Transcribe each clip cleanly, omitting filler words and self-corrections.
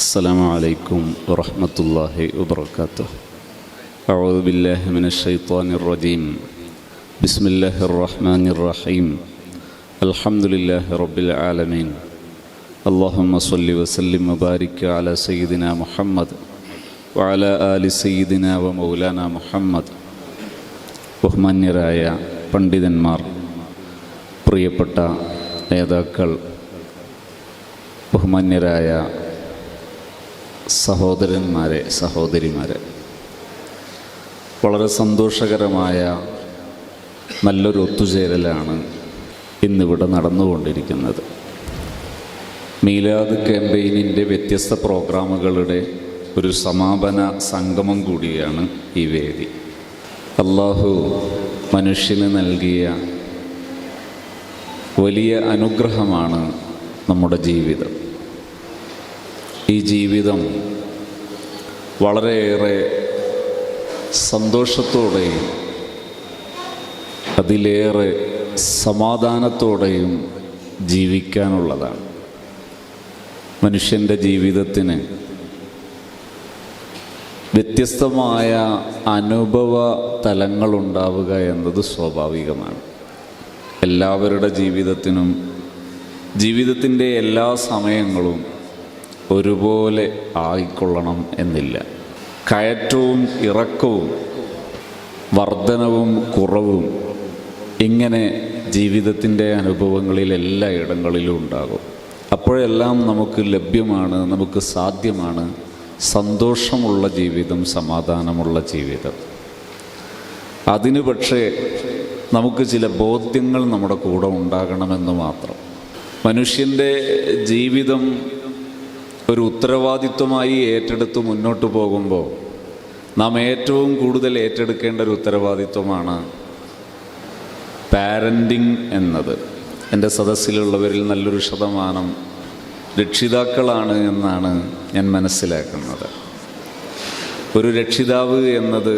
السلام عليكم ورحمة الله وبركاته. أعوذ بالله من الشيطان الرجيم. بسم الله الرحمن الرحيم. الحمد لله رب العالمين. اللهم صل وسلم وبارك على سيدنا محمد وعلى آل سيدنا ومولانا محمد. ബഹുമാന്യരായ പണ്ഡിതന്മാർ, പ്രിയപ്പെട്ട നേതാക്കൾ, ബഹുമാന്യരായ സഹോദരന്മാരെ, സഹോദരിമാരെ, വളരെ സന്തോഷകരമായ നല്ലൊരു ഒത്തുചേരലാണ് ഇന്നിവിടെ നടന്നുകൊണ്ടിരിക്കുന്നത്. മീലാദ് ക്യാമ്പയിനിൻ്റെ വ്യത്യസ്ത പ്രോഗ്രാമുകളുടെ ഒരു സമാപന സംഗമം കൂടിയാണ് ഈ വേദി. അല്ലാഹു മനുഷ്യന് നൽകിയ വലിയ അനുഗ്രഹമാണ് നമ്മുടെ ജീവിതം. ഈ ജീവിതം വളരെയേറെ സന്തോഷത്തോടെയും അതിലേറെ സമാധാനത്തോടെയും ജീവിക്കാനുള്ളതാണ്. മനുഷ്യൻ്റെ ജീവിതത്തിന് വ്യത്യസ്തമായ അനുഭവ തലങ്ങളുണ്ടാവുക എന്നത് സ്വാഭാവികമാണ്. എല്ലാവരുടെ ജീവിതത്തിനും ജീവിതത്തിൻ്റെ എല്ലാ സമയങ്ങളും ഒരുപോലെ ആയിക്കൊള്ളണം എന്നില്ല. കയറ്റവും ഇറക്കവും, വർധനവും കുറവും, ഇങ്ങനെ ജീവിതത്തിൻ്റെ അനുഭവങ്ങളിൽ എല്ലാ ഇടങ്ങളിലും ഉണ്ടാകും. അപ്പോഴെല്ലാം നമുക്ക് ലഭ്യമാണ്, നമുക്ക് സാധ്യമാണ് സന്തോഷമുള്ള ജീവിതം, സമാധാനമുള്ള ജീവിതം. അതിന് പക്ഷേ നമുക്ക് ചില ബോധ്യങ്ങൾ നമ്മുടെ കൂടെ ഉണ്ടാകണമെന്ന് മാത്രം. മനുഷ്യൻ്റെ ജീവിതം ഒരു ഉത്തരവാദിത്വമായി ഏറ്റെടുത്ത് മുന്നോട്ട് പോകുമ്പോൾ നാം ഏറ്റവും കൂടുതൽ ഏറ്റെടുക്കേണ്ട ഒരു ഉത്തരവാദിത്വമാണ് പാരൻറ്റിങ് എന്നത്. എൻ്റെ സദസ്സിലുള്ളവരിൽ നല്ലൊരു ശതമാനം രക്ഷിതാക്കളാണ് എന്നാണ് ഞാൻ മനസ്സിലാക്കുന്നത്. ഒരു രക്ഷിതാവ് എന്നത്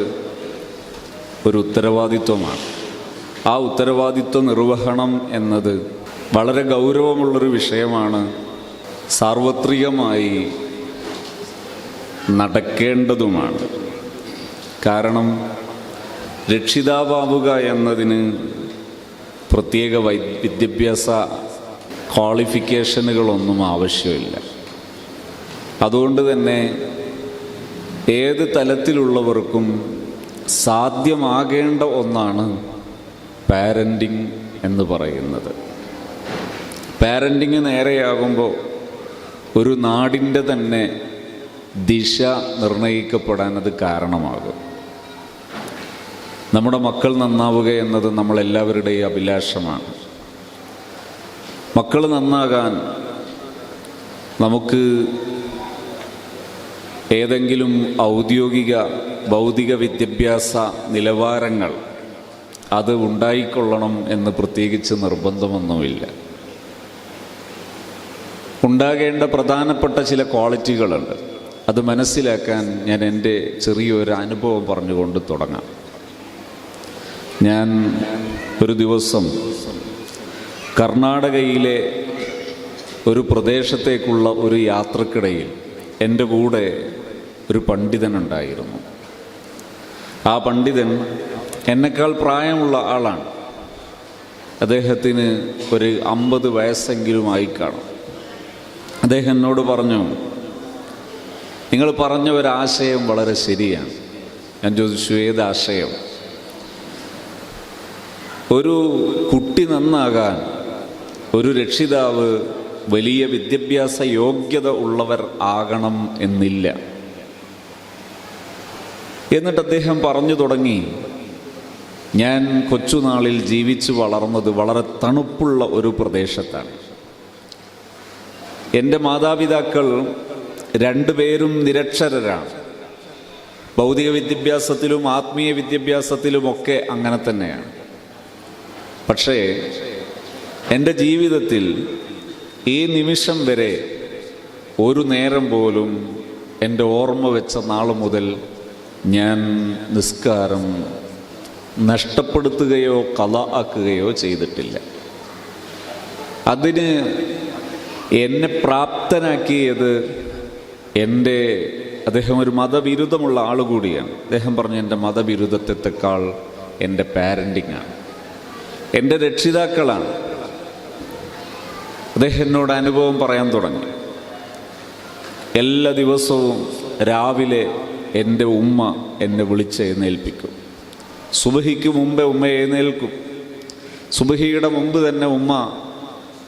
ഒരു ഉത്തരവാദിത്വമാണ്. ആ ഉത്തരവാദിത്വ നിർവഹണം എന്നത് വളരെ ഗൗരവമുള്ളൊരു വിഷയമാണ്. സാർവത്രികമായി നടക്കേണ്ടതുമാണ്. കാരണം രക്ഷിതാവാവുക എന്നതിന് പ്രത്യേക വിദ്യാഭ്യാസ ക്വാളിഫിക്കേഷനുകളൊന്നും ആവശ്യമില്ല. അതുകൊണ്ട് തന്നെ ഏത് തലത്തിലുള്ളവർക്കും സാധ്യമാകേണ്ട ഒന്നാണ് പാരൻറ്റിങ് എന്ന് പറയുന്നത്. പാരൻറ്റിങ് നേരെയാകുമ്പോൾ ഒരു നാടിൻ്റെ തന്നെ ദിശ നിർണയിക്കപ്പെടാൻ അത് കാരണമാകും. നമ്മുടെ മക്കൾ നന്നാവുക എന്നത് നമ്മളെല്ലാവരുടെയും അഭിലാഷമാണ്. മക്കൾ നന്നാകാൻ നമുക്ക് ഏതെങ്കിലും ഭൗതിക വിദ്യാഭ്യാസ നിലവാരങ്ങൾ അത് ഉണ്ടായിക്കൊള്ളണം എന്ന് പ്രത്യേകിച്ച് നിർബന്ധമൊന്നുമില്ല. ഉണ്ടാകേണ്ട പ്രധാനപ്പെട്ട ചില ക്വാളിറ്റികളുണ്ട്. അത് മനസ്സിലാക്കാൻ ഞാൻ എൻ്റെ ചെറിയൊരു അനുഭവം പറഞ്ഞുകൊണ്ട് തുടങ്ങാം. ഞാൻ ഒരു ദിവസം കർണാടകയിലെ ഒരു പ്രദേശത്തേക്കുള്ള ഒരു യാത്രക്കിടയിൽ എൻ്റെ കൂടെ ഒരു പണ്ഡിതനുണ്ടായിരുന്നു. ആ പണ്ഡിതൻ എന്നെക്കാൾ പ്രായമുള്ള ആളാണ്. അദ്ദേഹത്തിന് ഒരു 50 വയസ്സെങ്കിലും ആയി കാണും. അദ്ദേഹം എന്നോട് പറഞ്ഞു, നിങ്ങൾ പറഞ്ഞ ഒരാശയം വളരെ ശരിയാണ്. ഞാൻ ചോദിച്ചു, ഏതാശയം? ഒരു കുട്ടി നന്നാകാൻ ഒരു രക്ഷിതാവ് വലിയ വിദ്യാഭ്യാസ യോഗ്യത ഉള്ളവർ ആകണം എന്നില്ല. എന്നിട്ട് അദ്ദേഹം പറഞ്ഞു തുടങ്ങി, ഞാൻ കൊച്ചുനാളിൽ ജീവിച്ചു വളർന്നത് വളരെ തണുപ്പുള്ള ഒരു പ്രദേശത്താണ്. എൻ്റെ മാതാപിതാക്കൾ 2 പേരും നിരക്ഷരരാണ്. ഭൗതിക വിദ്യാഭ്യാസത്തിലും ആത്മീയ വിദ്യാഭ്യാസത്തിലുമൊക്കെ അങ്ങനെ തന്നെയാണ്. പക്ഷേ എൻ്റെ ജീവിതത്തിൽ ഈ നിമിഷം വരെ ഒരു നേരം പോലും എൻ്റെ ഓർമ്മ വെച്ച നാൾ മുതൽ ഞാൻ നിസ്കാരം നഷ്ടപ്പെടുത്തുകയോ ഖളാ ആക്കുകയോ ചെയ്തിട്ടില്ല. അതിന് എന്നെ പ്രാപ്തനാക്കിയത് അദ്ദേഹം ഒരു മതവിരുദ്ധമുള്ള ആൾ കൂടിയാണ്. അദ്ദേഹം പറഞ്ഞു, എൻ്റെ മതവിരുദ്ധത്തെക്കാൾ എൻ്റെ പാരൻറ്റിങ്ങാണ്, എൻ്റെ രക്ഷിതാക്കളാണ്. അദ്ദേഹം എന്നോട് അനുഭവം പറയാൻ തുടങ്ങി. എല്ലാ ദിവസവും രാവിലെ എൻ്റെ ഉമ്മ എന്നെ വിളിച്ചെഴുന്നേൽപ്പിക്കും. സുബഹിക്ക് മുമ്പേ ഉമ്മ എഴുന്നേൽക്കും. സുബഹിയുടെ മുമ്പ് തന്നെ ഉമ്മ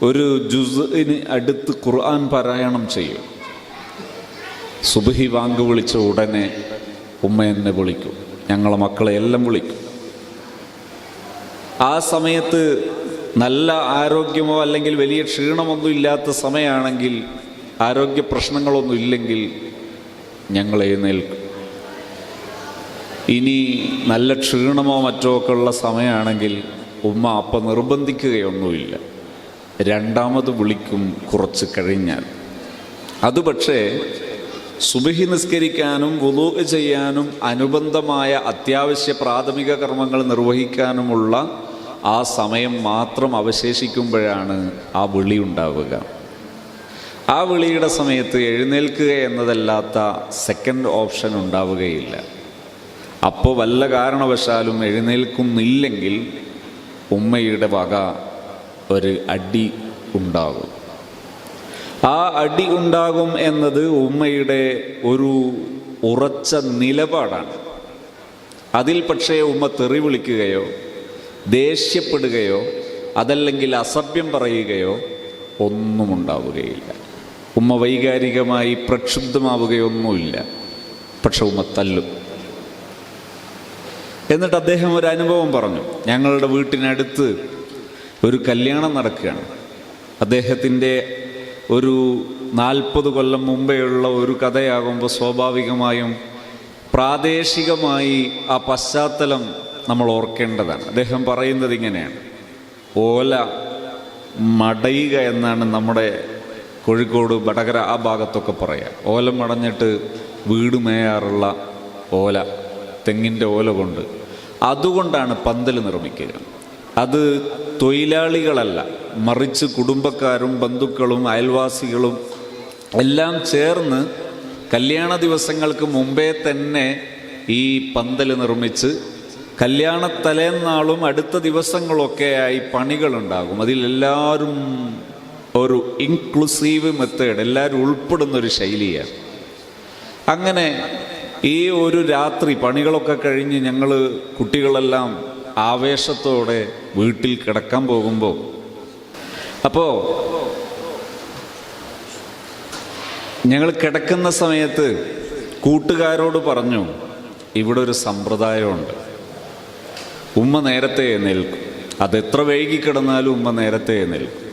ഒരു ജുസ്ഇന് അടുത്ത് ഖുർആൻ പാരായണം ചെയ്യും. സുബഹി വാങ്ക് വിളിച്ച ഉടനെ ഉമ്മ എന്നെ വിളിക്കും, ഞങ്ങളെ മക്കളെ എല്ലാം വിളിക്കും. ആ സമയത്ത് നല്ല ആരോഗ്യമോ അല്ലെങ്കിൽ വലിയ ക്ഷീണമൊന്നും ഇല്ലാത്ത സമയമാണെങ്കിൽ, ആരോഗ്യ പ്രശ്നങ്ങളൊന്നും ഇല്ലെങ്കിൽ ഞങ്ങൾ എഴുന്നേൽക്കും. ഇനി നല്ല ക്ഷീണമോ മറ്റോ ഒക്കെ ഉള്ള സമയമാണെങ്കിൽ ഉമ്മ അപ്പം നിർബന്ധിക്കുകയൊന്നുമില്ല, രണ്ടാമത് വിളിക്കും കുറച്ച് കഴിഞ്ഞാൽ. അത് പക്ഷേ സുബഹി നിസ്കരിക്കാനും വുളൂ ചെയ്യാനും അനുബന്ധമായ അത്യാവശ്യ പ്രാഥമിക കർമ്മങ്ങൾ നിർവഹിക്കാനുമുള്ള ആ സമയം മാത്രം അവശേഷിക്കുമ്പോഴാണ് ആ വിളി ഉണ്ടാവുക. ആ വിളിയുടെ സമയത്ത് എഴുന്നേൽക്കുക എന്നതല്ലാത്ത സെക്കൻഡ് ഓപ്ഷൻ ഉണ്ടാവുകയില്ല. അപ്പോൾ വല്ല കാരണവശാലും എഴുന്നേൽക്കുന്നില്ലെങ്കിൽ ഉമ്മയുടെ വക ഒരു അടി ഉണ്ടാകും. ആ അടി ഉണ്ടാകും എന്നത് ഉമ്മയുടെ ഒരു ഉറച്ച നിലപാടാണ്. അതിൽ പക്ഷേ ഉമ്മ തെറി വിളിക്കുകയോ ദേഷ്യപ്പെടുകയോ അതല്ലെങ്കിൽ അസഭ്യം പറയുകയോ ഒന്നും ഉണ്ടാവുകയില്ല. ഉമ്മ വൈകാരികമായി പ്രക്ഷുബ്ധമാവുകയൊന്നുമില്ല. പക്ഷെ ഉമ്മ തല്ലും. എന്നിട്ട് അദ്ദേഹം ഒരു അനുഭവം പറഞ്ഞു. ഞങ്ങളുടെ വീട്ടിനടുത്ത് ഒരു കല്യാണം നടക്കുകയാണ്. അദ്ദേഹത്തിൻ്റെ ഒരു 40 കൊല്ലം മുമ്പേയുള്ള ഒരു കഥയാകുമ്പോൾ സ്വാഭാവികമായും പ്രാദേശികമായി ആ പശ്ചാത്തലം നമ്മൾ ഓർക്കേണ്ടതാണ്. അദ്ദേഹം പറയുന്നത് ഇങ്ങനെയാണ്: ഓല മടയുക എന്നാണ് നമ്മുടെ കോഴിക്കോട് വടകര ആ ഭാഗത്തൊക്കെ പറയുക. ഓല മടഞ്ഞിട്ട് വീട് മേയാറുള്ള ഓല, തെങ്ങിൻ്റെ ഓല കൊണ്ട്, അതുകൊണ്ടാണ് പന്തൽ നിർമ്മിക്കുക. അത് തൊഴിലാളികളല്ല, മറിച്ച് കുടുംബക്കാരും ബന്ധുക്കളും അയൽവാസികളും എല്ലാം ചേർന്ന് കല്യാണ ദിവസങ്ങൾക്ക് മുമ്പേ തന്നെ ഈ പന്തൽ നിർമ്മിച്ച് കല്യാണ തലേന്നാളും അടുത്ത ദിവസങ്ങളൊക്കെയായി പണികളുണ്ടാകും. അതിലെല്ലാവരും ഒരു ഇൻക്ലൂസീവ് മെത്തേഡ്, എല്ലാവരും ഉൾപ്പെടുന്നൊരു ശൈലിയാണ്. അങ്ങനെ ഈ ഒരു രാത്രി പണികളൊക്കെ കഴിഞ്ഞ് ഞങ്ങൾ കുട്ടികളെല്ലാം ആവേശത്തോടെ വീട്ടിൽ കിടക്കാൻ പോകുമ്പോൾ, അപ്പോൾ ഞങ്ങൾ കിടക്കുന്ന സമയത്ത് കൂട്ടുകാരോട് പറഞ്ഞു, ഇവിടെ ഒരു സമ്പ്രദായമുണ്ട്, ഉമ്മ നേരത്തെ എഴുന്നേൽക്കും. അതെത്ര വൈകി കിടന്നാലും ഉമ്മ നേരത്തെ എഴുന്നേൽക്കും.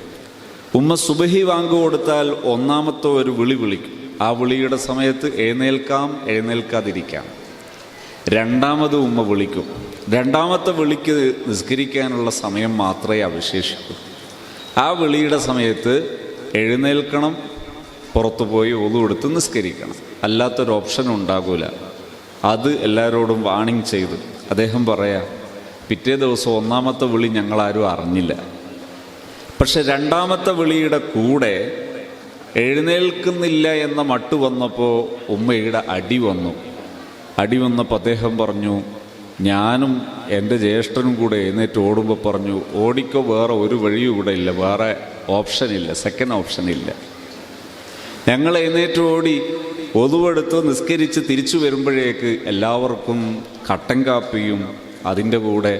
ഉമ്മ സുബഹി വാങ്ക് കൊടുത്താൽ ഒന്നാമത്തെ ഒരു വിളി വിളിക്കും. ആ വിളിയുടെ സമയത്ത് എഴുന്നേൽക്കാം, എഴുന്നേൽക്കാതിരിക്കാം. രണ്ടാമത് ഉമ്മ വിളിക്കും. രണ്ടാമത്തെ വിളിക്ക് നിസ്കരിക്കാനുള്ള സമയം മാത്രമേ അവശേഷിക്കൂ. ആ വിളിയുടെ സമയത്ത് എഴുന്നേൽക്കണം, പുറത്തു പോയി ഒളു എടുത്ത് നിസ്കരിക്കണം. അല്ലാത്തൊരു ഓപ്ഷൻ ഉണ്ടാകില്ല. അത് എല്ലാവരോടും വാണിംഗ് ചെയ്തു. അദ്ദേഹം പറയാം, പിറ്റേ ദിവസം ഒന്നാമത്തെ വിളി ഞങ്ങളാരും അറിഞ്ഞില്ല. പക്ഷെ രണ്ടാമത്തെ വിളിയുടെ കൂടെ എഴുന്നേൽക്കുന്നില്ല എന്ന മട്ട് വന്നപ്പോൾ ഉമ്മയുടെ അടി വന്നു. അടി വന്നപ്പോൾ അദ്ദേഹം പറഞ്ഞു, ഞാനും എൻ്റെ ജ്യേഷ്ഠനും കൂടെ എഴുന്നേറ്റ് ഓടുമ്പോൾ പറഞ്ഞു, ഓടിക്കോ, വേറെ ഒരു വഴിയും ഇവിടെ ഇല്ല, വേറെ ഓപ്ഷനില്ല, സെക്കൻഡ് ഓപ്ഷനില്ല. ഞങ്ങൾ എഴുന്നേറ്റ് ഓടി ഒതുവെടുത്ത് നിസ്കരിച്ച് തിരിച്ചു വരുമ്പോഴേക്ക് എല്ലാവർക്കും കട്ടൻ കാപ്പിയും അതിൻ്റെ കൂടെ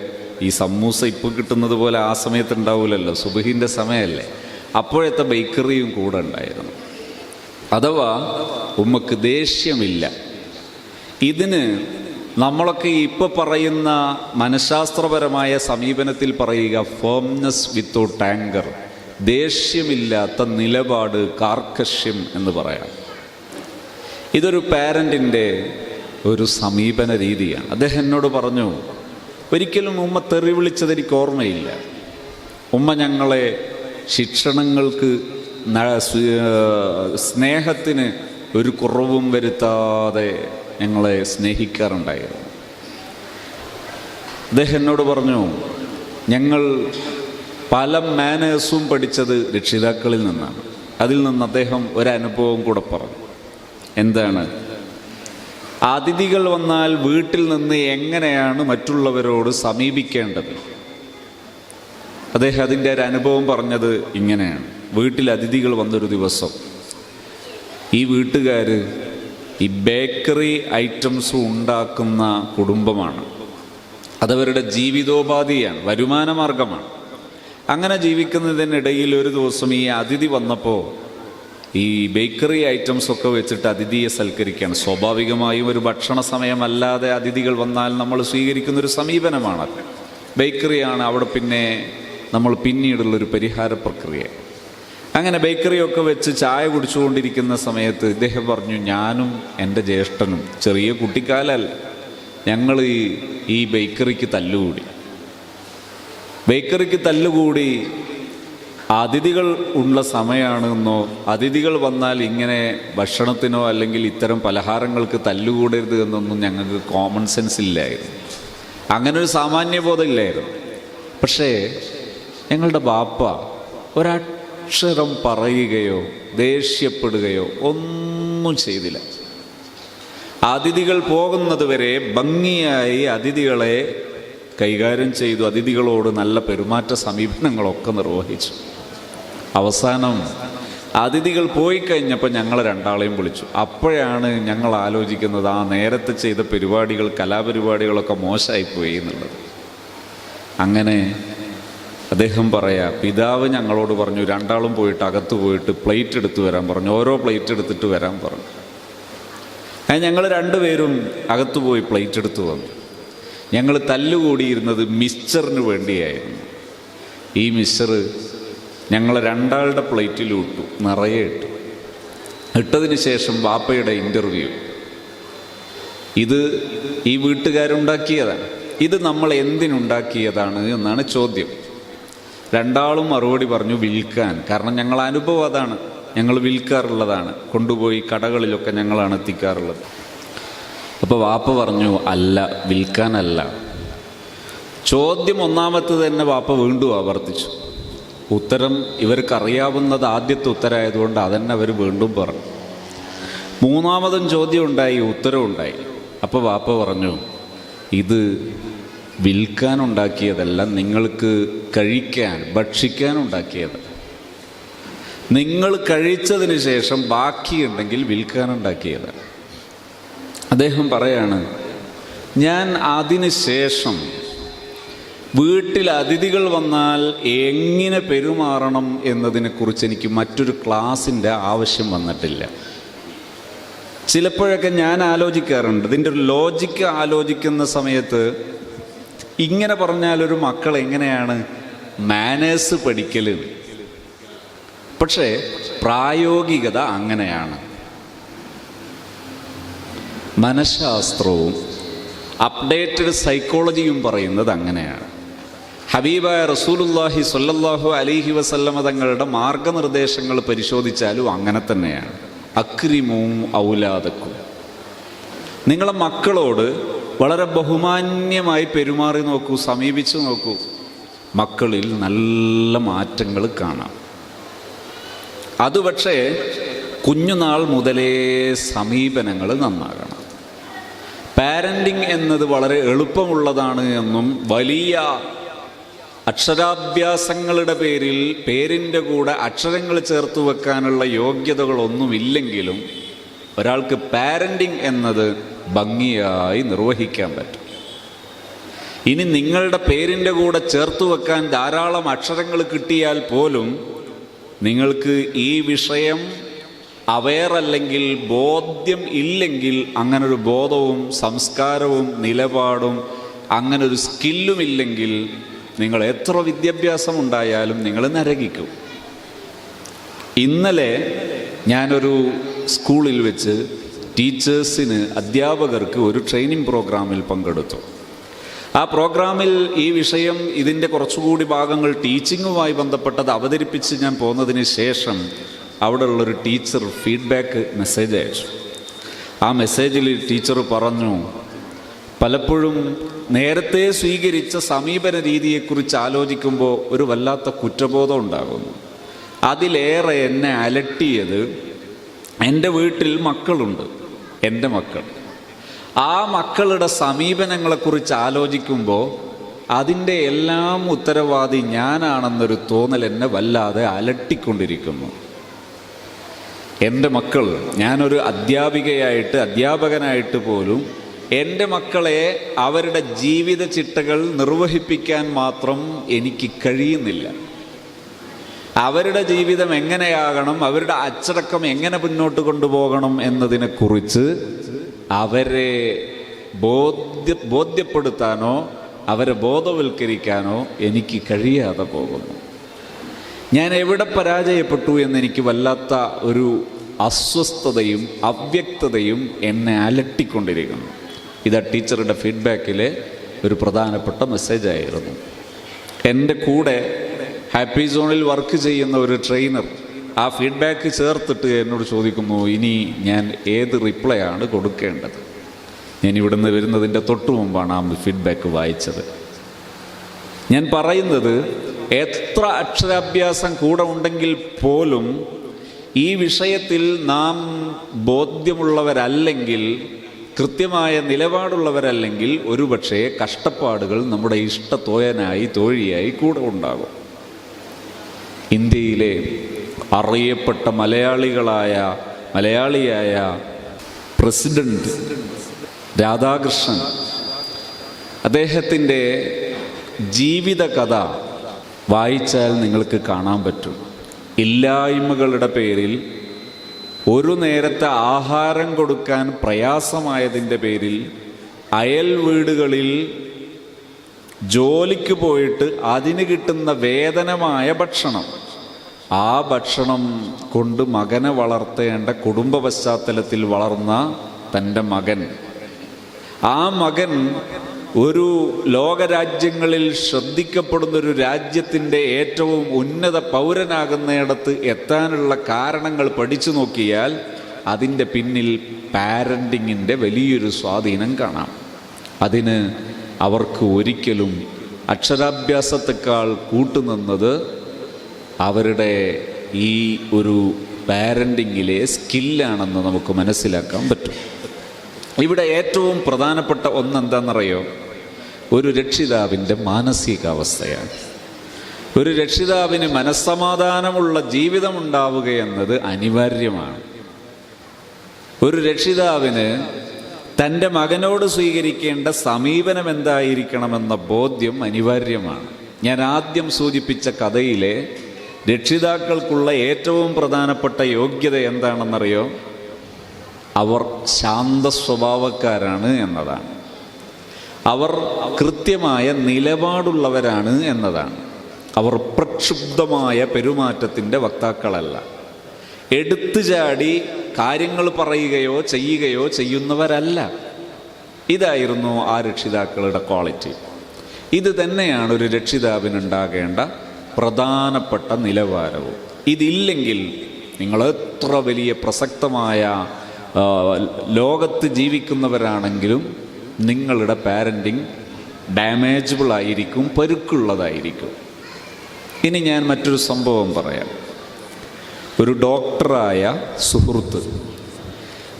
ഈ സമൂസ ഇപ്പം കിട്ടുന്നത് പോലെ ആ സമയത്ത് ഉണ്ടാവില്ലല്ലോ, സുബഹിൻ്റെ സമയമല്ലേ, അപ്പോഴത്തെ ബേക്കറിയും കൂടെ ഉണ്ടായിരുന്നു. അഥവാ ഉമ്മക്ക് ദേഷ്യമില്ല. ഇതിന് നമ്മളൊക്കെ ഇപ്പോൾ പറയുന്ന മനഃശാസ്ത്രപരമായ സമീപനത്തിൽ പറയുക ഫേംനെസ് വിത്തൗട്ട് ആങ്കർ, ദേഷ്യമില്ലാത്ത നിലപാട്, കാർക്കശ്യം എന്ന് പറയാം. ഇതൊരു പാരൻറ്റിൻ്റെ ഒരു സമീപന രീതിയാണ്. അദ്ദേഹം എന്നോട് പറഞ്ഞു, ഒരിക്കലും ഉമ്മ തെറി വിളിച്ചത് എനിക്ക് ഓർമ്മയില്ല. ഉമ്മ ഞങ്ങളെ ശിക്ഷണങ്ങൾക്ക്, സ്നേഹത്തിന് ഒരു കുറവും വരുത്താതെ ഞങ്ങളെ സ്നേഹിക്കാറുണ്ടായിരുന്നു. അദ്ദേഹം എന്നോട് പറഞ്ഞു, ഞങ്ങൾ പല മാനേഴ്സും പഠിച്ചത് രക്ഷിതാക്കളിൽ നിന്നാണ്. അതിൽ നിന്ന് അദ്ദേഹം ഒരനുഭവം കൂടെ പറഞ്ഞു. എന്താണ്? അതിഥികൾ വന്നാൽ വീട്ടിൽ നിന്ന് എങ്ങനെയാണ് മറ്റുള്ളവരോട് സമീപിക്കേണ്ടത്? അദ്ദേഹം അതിൻ്റെ ഒരു അനുഭവം പറഞ്ഞത് ഇങ്ങനെയാണ്. വീട്ടിൽ അതിഥികൾ വന്നൊരു ദിവസം ഈ വീട്ടുകാർ ഈ ബേക്കറി ഐറ്റംസ് ഉണ്ടാക്കുന്ന കുടുംബമാണ്. അതവരുടെ ജീവിതോപാധിയാണ്, വരുമാന മാർഗമാണ്. അങ്ങനെ ജീവിക്കുന്നതിനിടയിൽ ഒരു ദിവസം ഈ അതിഥി വന്നപ്പോൾ ഈ ബേക്കറി ഐറ്റംസ് ഒക്കെ വെച്ചിട്ട് അതിഥിയെ സൽക്കരിക്കുകയാണ്. സ്വാഭാവികമായും ഒരു ഭക്ഷണ സമയമല്ലാതെ അതിഥികൾ വന്നാൽ നമ്മൾ സ്വീകരിക്കുന്നൊരു സമീപനമാണ്. ബേക്കറിയാണ് അവിടെ പിന്നെ നമ്മൾ പിന്നീടുള്ളൊരു പരിഹാര പ്രക്രിയ. അങ്ങനെ ബേക്കറിയൊക്കെ വെച്ച് ചായ കുടിച്ചുകൊണ്ടിരിക്കുന്ന സമയത്ത് ഇദ്ദേഹം പറഞ്ഞു, ഞാനും എൻ്റെ ജ്യേഷ്ഠനും ചെറിയ കുട്ടിക്കാലല്ല, ഞങ്ങൾ ഈ ബേക്കറിക്ക് തല്ലുകൂടി അതിഥികൾ ഉള്ള സമയമാണെന്നോ അതിഥികൾ വന്നാൽ ഇങ്ങനെ ഭക്ഷണത്തിനോ അല്ലെങ്കിൽ ഇത്തരം പലഹാരങ്ങൾക്ക് തല്ലുകൂടരുത് എന്നൊന്നും ഞങ്ങൾക്ക് കോമൺ സെൻസ് ഇല്ലായിരുന്നു. അങ്ങനെ ഒരു സാമാന്യബോധം ഇല്ലായിരുന്നു. പക്ഷേ ഞങ്ങളുടെ ബാപ്പ ഒരക്ഷരം പറയുകയോ ദേഷ്യപ്പെടുകയോ ഒന്നും ചെയ്തില്ല. അതിഥികൾ പോകുന്നത് വരെ ഭംഗിയായി അതിഥികളെ കൈകാര്യം ചെയ്തു. അതിഥികളോട് നല്ല പെരുമാറ്റ സമീപനങ്ങളൊക്കെ നിർവഹിച്ചു. അവസാനം അതിഥികൾ പോയി കഴിഞ്ഞപ്പോൾ ഞങ്ങളെ രണ്ടാളെയും വിളിച്ചു. അപ്പോഴാണ് ഞങ്ങൾ ആലോചിക്കുന്നത്, ആ നേരത്തെ ചെയ്ത പരിപാടികൾ, കലാപരിപാടികളൊക്കെ മോശമായിപ്പോയി എന്നുള്ളത്. അങ്ങനെ അദ്ദേഹം പറയാ, പിതാവ് ഞങ്ങളോട് പറഞ്ഞു, രണ്ടാളും പോയിട്ട് അകത്ത് പോയിട്ട് പ്ലേറ്റ് എടുത്ത് വരാൻ പറഞ്ഞു. ഓരോ പ്ലേറ്റ് എടുത്തിട്ട് വരാൻ പറഞ്ഞു. ഞങ്ങൾ രണ്ടുപേരും അകത്ത് പോയി പ്ലേറ്റ് എടുത്ത് വന്നു. ഞങ്ങൾ തല്ലുകൂടിയിരുന്നത് മിക്സ്ചറിന് വേണ്ടിയായിരുന്നു. ഈ മിക്സ്ചർ ഞങ്ങൾ രണ്ടാളുടെ പ്ലേറ്റിലും ഇട്ടു, നിറയെ ഇട്ടു. ഇട്ടതിന് ശേഷം ബാപ്പയുടെ ഇൻ്റർവ്യൂ. ഇത് ഈ വീട്ടുകാരുണ്ടാക്കിയതാണ്, ഇത് നമ്മൾ എന്തിനുണ്ടാക്കിയതാണ് എന്നാണ് ചോദ്യം. രണ്ടാളും മറുപടി പറഞ്ഞു, വിൽക്കാൻ. കാരണം ഞങ്ങൾ അനുഭവം അതാണ്, ഞങ്ങൾ വിൽക്കാറുള്ളതാണ്, കൊണ്ടുപോയി കടകളിലൊക്കെ ഞങ്ങളാണ് എത്തിക്കാറുള്ളത്. അപ്പോൾ വാപ്പ പറഞ്ഞു, അല്ല, വിൽക്കാനല്ല. ചോദ്യം ഒന്നാമത്തെ തന്നെ വാപ്പ വീണ്ടും ആവർത്തിച്ചു. ഉത്തരം ഇവർക്കറിയാവുന്നത് ആദ്യത്തെ ഉത്തരമായതുകൊണ്ട് അതന്നെ അവർ വീണ്ടും പറഞ്ഞു. മൂന്നാമതും ചോദ്യം ഉണ്ടായി, ഉത്തരവും ഉണ്ടായി. അപ്പോൾ വാപ്പ പറഞ്ഞു, ഇത് വിൽക്കാനുണ്ടാക്കിയതല്ല, നിങ്ങൾക്ക് കഴിക്കാൻ, ഭക്ഷിക്കാനുണ്ടാക്കിയത്. നിങ്ങൾ കഴിച്ചതിന് ശേഷം ബാക്കിയുണ്ടെങ്കിൽ വിൽക്കാനുണ്ടാക്കിയതാണ്. അദ്ദേഹം പറയാണ്, ഞാൻ അതിന് ശേഷം വീട്ടിൽ അതിഥികൾ വന്നാൽ എങ്ങനെ പെരുമാറണം എന്നതിനെക്കുറിച്ച് എനിക്ക് മറ്റൊരു ക്ലാസിൻ്റെ ആവശ്യം വന്നിട്ടില്ല. ചിലപ്പോഴൊക്കെ ഞാൻ ആലോചിക്കാറുണ്ട്, ഇതിൻ്റെ ഒരു ലോജിക്ക് ആലോചിക്കുന്ന സമയത്ത് ഇങ്ങനെ പറഞ്ഞാലൊരു മക്കൾ എങ്ങനെയാണ് മാനേഴ്സ് പഠിക്കൽ? പക്ഷേ പ്രായോഗികത അങ്ങനെയാണ്. മനഃശാസ്ത്രവും അപ്ഡേറ്റഡ് സൈക്കോളജിയും പറയുന്നത് അങ്ങനെയാണ്. ഹബീബായ റസൂലുള്ളാഹി സ്വല്ലല്ലാഹു അലൈഹി വസല്ലമ തങ്ങളുടെ മാർഗനിർദ്ദേശങ്ങൾ പരിശോധിച്ചാലും അങ്ങനെ തന്നെയാണ്. അക്രിമൂ ഔലാദക്കും, നിങ്ങളെ മക്കളോട് വളരെ ബഹുമാന്യമായി പെരുമാറി നോക്കൂ, സമീപിച്ചു നോക്കൂ. മക്കളിൽ നല്ല മാറ്റങ്ങൾ കാണാം. അത് പക്ഷേ കുഞ്ഞുനാൾ മുതലേ സമീപനങ്ങൾ നന്നാകണം. പാരൻറ്റിങ് എന്നത് വളരെ എളുപ്പമുള്ളതാണ് എന്നും വലിയ അക്ഷരാഭ്യാസങ്ങളുടെ പേരിൽ പേരിൻ്റെ കൂടെ അക്ഷരങ്ങൾ ചേർത്ത് വെക്കാനുള്ള യോഗ്യതകളൊന്നുമില്ലെങ്കിലും ഒരാൾക്ക് പാരൻറ്റിങ് എന്നത് ഭംഗിയായി നിർവഹിക്കാൻ പറ്റും. ഇനി നിങ്ങളുടെ പേരിൻ്റെ കൂടെ ചേർത്ത് വെക്കാൻ ധാരാളം അക്ഷരങ്ങൾ കിട്ടിയാൽ പോലും നിങ്ങൾക്ക് ഈ വിഷയം അവെയറല്ലെങ്കിൽ, ബോധ്യം ഇല്ലെങ്കിൽ, അങ്ങനൊരു ബോധവും സംസ്കാരവും നിലപാടും അങ്ങനൊരു സ്കില്ലുമില്ലെങ്കിൽ നിങ്ങൾ എത്ര വിദ്യാഭ്യാസം ഉണ്ടായാലും നിങ്ങൾ നരകിക്കും. ഇന്നലെ ഞാനൊരു സ്കൂളിൽ വെച്ച് ടീച്ചേഴ്സിന്, അധ്യാപകർക്ക് ഒരു ട്രെയിനിങ് പ്രോഗ്രാമിൽ പങ്കെടുത്തു. ആ പ്രോഗ്രാമിൽ ഈ വിഷയം, ഇതിൻ്റെ കുറച്ചുകൂടി ഭാഗങ്ങൾ ടീച്ചിങ്ങുമായി ബന്ധപ്പെട്ടത് അവതരിപ്പിച്ച് ഞാൻ പോന്നതിന് ശേഷം അവിടെ ഉള്ളൊരു ടീച്ചർ ഫീഡ്ബാക്ക് മെസ്സേജ് അയച്ചു. ആ മെസ്സേജിൽ ടീച്ചർ പറഞ്ഞു, പലപ്പോഴും നേരത്തെ സ്വീകരിച്ച സമീപന രീതിയെക്കുറിച്ച് ആലോചിക്കുമ്പോൾ ഒരു വല്ലാത്ത കുറ്റബോധം ഉണ്ടാകുന്നു. അതിലേറെ എന്നെ അലട്ടിയത് എൻ്റെ വീട്ടിൽ മക്കളുണ്ട്, എൻ്റെ മക്കൾ. ആ മക്കളുടെ സമീപനങ്ങളെക്കുറിച്ച് ആലോചിക്കുമ്പോൾ അതിൻ്റെ എല്ലാം ഉത്തരവാദി ഞാനാണെന്നൊരു തോന്നൽ എന്നെ വല്ലാതെ അലട്ടിക്കൊണ്ടിരിക്കുന്നു. എൻ്റെ മക്കൾ, ഞാനൊരു അധ്യാപകനായിട്ട് പോലും എൻ്റെ മക്കളെ അവരുടെ ജീവിത ചിട്ടകൾ നിർവഹിപ്പിക്കാൻ മാത്രം എനിക്ക് കഴിയുന്നില്ല. അവരുടെ ജീവിതം എങ്ങനെയാകണം, അവരുടെ അച്ചടക്കം എങ്ങനെ മുന്നോട്ട് കൊണ്ടുപോകണം എന്നതിനെക്കുറിച്ച് അവരെ ബോധ്യപ്പെടുത്താനോ അവരെ ബോധവൽക്കരിക്കാനോ എനിക്ക് കഴിയാതെ പോകുന്നു. ഞാൻ എവിടെ പരാജയപ്പെട്ടു എന്നെനിക്ക് വല്ലാത്ത ഒരു അസ്വസ്ഥതയും അവ്യക്തതയും എന്നെ അലട്ടിക്കൊണ്ടിരിക്കുന്നു. ഇത് ടീച്ചറുടെ ഫീഡ്ബാക്കിലെ ഒരു പ്രധാനപ്പെട്ട മെസ്സേജായിരുന്നു. എൻ്റെ കൂടെ ഹാപ്പി സോണിൽ വർക്ക് ചെയ്യുന്ന ഒരു ട്രെയിനർ ആ ഫീഡ്ബാക്ക് ചേർത്തിട്ട് എന്നോട് ചോദിക്കുന്നു, ഇനി ഞാൻ ഏത് റിപ്ലൈ ആണ് കൊടുക്കേണ്ടത്? ഞാൻ ഇവിടുന്ന് വരുന്നതിൻ്റെ തൊട്ടു മുമ്പാണ് ആ ഫീഡ്ബാക്ക് വായിച്ചത്. ഞാൻ പറയുന്നത്, എത്ര അക്ഷരാഭ്യാസം കൂടെ ഉണ്ടെങ്കിൽ പോലും ഈ വിഷയത്തിൽ നാം ബോധ്യമുള്ളവരല്ലെങ്കിൽ, കൃത്യമായ നിലപാടുള്ളവരല്ലെങ്കിൽ, ഒരുപക്ഷെ കഷ്ടപ്പാടുകൾ നമ്മുടെ തോഴിയായി കൂടെ ഉണ്ടാകും. ഇന്ത്യയിലെ അറിയപ്പെട്ട മലയാളിയായ പ്രസിഡന്റ് രാധാകൃഷ്ണൻ, അദ്ദേഹത്തിൻ്റെ ജീവിതകഥ വായിച്ചാൽ നിങ്ങൾക്ക് കാണാൻ പറ്റും. ഇല്ലായ്മകളുടെ പേരിൽ, ഒരു നേരത്തെ ആഹാരം കൊടുക്കാൻ പ്രയാസമായതിൻ്റെ പേരിൽ അയൽ വീടുകളിൽ ജോലിക്ക് പോയിട്ട് അതിന് കിട്ടുന്ന വേതനമായ ഭക്ഷണം, ആ ഭക്ഷണം കൊണ്ട് മകനെ വളർത്തേണ്ട കുടുംബ പശ്ചാത്തലത്തിൽ വളർന്ന തൻ്റെ മകൻ, ആ മകൻ ഒരു ലോകരാജ്യങ്ങളിൽ ശ്രദ്ധിക്കപ്പെടുന്നൊരു രാജ്യത്തിൻ്റെ ഏറ്റവും ഉന്നത പൗരനാകുന്നിടത്ത് എത്താനുള്ള കാരണങ്ങൾ പഠിച്ചു നോക്കിയാൽ അതിൻ്റെ പിന്നിൽ പാരൻറ്റിങ്ങിൻ്റെ വലിയൊരു സ്വാധീനം കാണാം. അതിന് അവർക്ക് ഒരിക്കലും അക്ഷരാഭ്യാസത്തെക്കാൾ കൂട്ടുനിന്നത് അവരുടെ ഈ ഒരു പാരൻറ്റിങ്ങിലെ സ്കില്ലാണെന്ന് നമുക്ക് മനസ്സിലാക്കാൻ പറ്റും. ഇവിടെ ഏറ്റവും പ്രധാനപ്പെട്ട ഒന്നെന്താണെന്നറിയോ? ഒരു രക്ഷിതാവിൻ്റെ മാനസികാവസ്ഥയാണ്. ഒരു രക്ഷിതാവിന് മനസ്സമാധാനമുള്ള ജീവിതമുണ്ടാവുകയെന്നത് അനിവാര്യമാണ്. ഒരു രക്ഷിതാവിന് തൻ്റെ മകനോട് സ്വീകരിക്കേണ്ട സമീപനം എന്തായിരിക്കണമെന്ന ബോധ്യം അനിവാര്യമാണ്. ഞാൻ ആദ്യം സൂചിപ്പിച്ച കഥയിലെ രക്ഷിതാക്കൾക്കുള്ള ഏറ്റവും പ്രധാനപ്പെട്ട യോഗ്യത എന്താണെന്നറിയോ? അവർ ശാന്ത സ്വഭാവക്കാരാണ് എന്നതാണ്. അവർ കൃത്യമായ നിലപാടുള്ളവരാണ് എന്നതാണ്. അവർ പ്രക്ഷുബ്ധമായ പെരുമാറ്റത്തിൻ്റെ വക്താക്കളല്ല. എടുത്തുചാടി കാര്യങ്ങൾ പറയുകയോ ചെയ്യുന്നവരല്ല. ഇതായിരുന്നു ആ രക്ഷിതാക്കളുടെ ക്വാളിറ്റി. ഇത് തന്നെയാണ് ഒരു രക്ഷിതാവിനുണ്ടാകേണ്ട പ്രധാനപ്പെട്ട നിലവാരവും. ഇതില്ലെങ്കിൽ നിങ്ങൾ എത്ര വലിയ പ്രസക്തമായ ലോകത്ത് ജീവിക്കുന്നവരാണെങ്കിലും നിങ്ങളുടെ പാരൻറ്റിങ് ഡാമേജബിൾ ആയിരിക്കും, പരുക്കുള്ളതായിരിക്കും. ഇനി ഞാൻ മറ്റൊരു സംഭവം പറയാം. ഒരു ഡോക്ടറായ സുഹൃത്ത്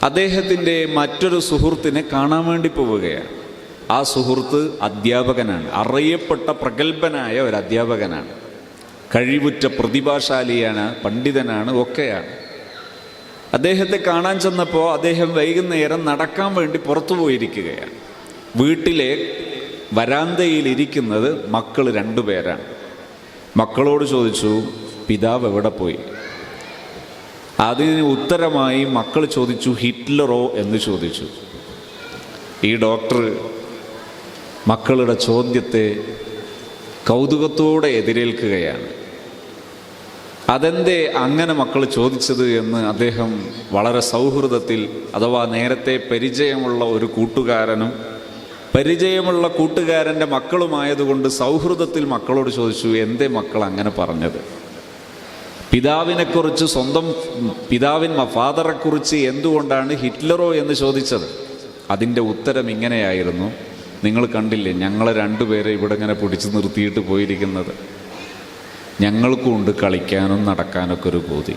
അദ്ദേഹത്തിൻ്റെ മറ്റൊരു സുഹൃത്തിനെ കാണാൻ വേണ്ടി പോവുകയാണ്. ആ സുഹൃത്ത് അധ്യാപകനാണ്, അറിയപ്പെട്ട പ്രഗത്ഭനായ ഒരു അധ്യാപകനാണ്, കഴിവുറ്റ പ്രതിഭാശാലിയാണ്, പണ്ഡിതനാണ്, ഒക്കെയാണ്. അദ്ദേഹത്തെ കാണാൻ ചെന്നപ്പോൾ അദ്ദേഹം വൈകുന്നേരം നടക്കാൻ വേണ്ടി പുറത്തു പോയിരിക്കുകയാണ്. വീട്ടിലെ വരാന്തയിൽ ഇരിക്കുന്നത് മക്കൾ 2 പേരാണ്. മക്കളോട് ചോദിച്ചു, പിതാവ് എവിടെ പോയി? അതിന് ഉത്തരമായി മക്കൾ ചോദിച്ചു, ഹിറ്റ്ലറോ എന്ന് ചോദിച്ചു. ഈ ഡോക്ടർ മക്കളുടെ ചോദ്യത്തെ കൗതുകത്തോടെ എതിരേൽക്കുകയാണ്. അതെന്തേ അങ്ങനെ മക്കൾ ചോദിച്ചത് എന്ന് അദ്ദേഹം വളരെ സൗഹൃദത്തിൽ, അഥവാ നേരത്തെ പരിചയമുള്ള ഒരു കൂട്ടുകാരനും പരിചയമുള്ള കൂട്ടുകാരൻ്റെ മക്കളുമായതുകൊണ്ട് സൗഹൃദത്തിൽ മക്കളോട് ചോദിച്ചു, എന്തേ മക്കൾ അങ്ങനെ പറഞ്ഞത്? പിതാവിനെക്കുറിച്ച്, സ്വന്തം ഫാദറെക്കുറിച്ച് എന്തുകൊണ്ടാണ് ഹിറ്റ്ലറോ എന്ന് ചോദിച്ചത്? അതിൻ്റെ ഉത്തരം ഇങ്ങനെയായിരുന്നു, നിങ്ങൾ കണ്ടില്ലേ, ഞങ്ങളെ 2 പേരെ ഇവിടെ ഇങ്ങനെ പിടിച്ചു നിർത്തിയിട്ട് പോയിരിക്കുന്നത്. ഞങ്ങൾക്കുണ്ട് കളിക്കാനും നടക്കാനൊക്കെ ഒരു പൂതി.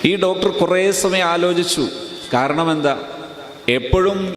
ഈ ഡോക്ടർ കുറേ സമയം ആലോചിച്ചു. കാരണം എന്താ? എപ്പോഴും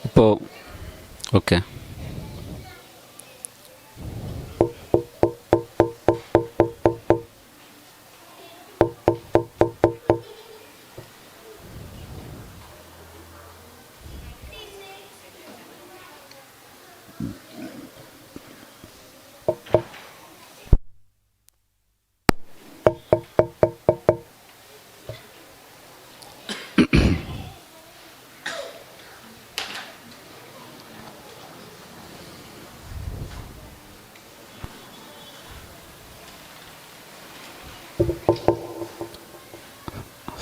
ഇപ്പോൾ ഓക്കെ.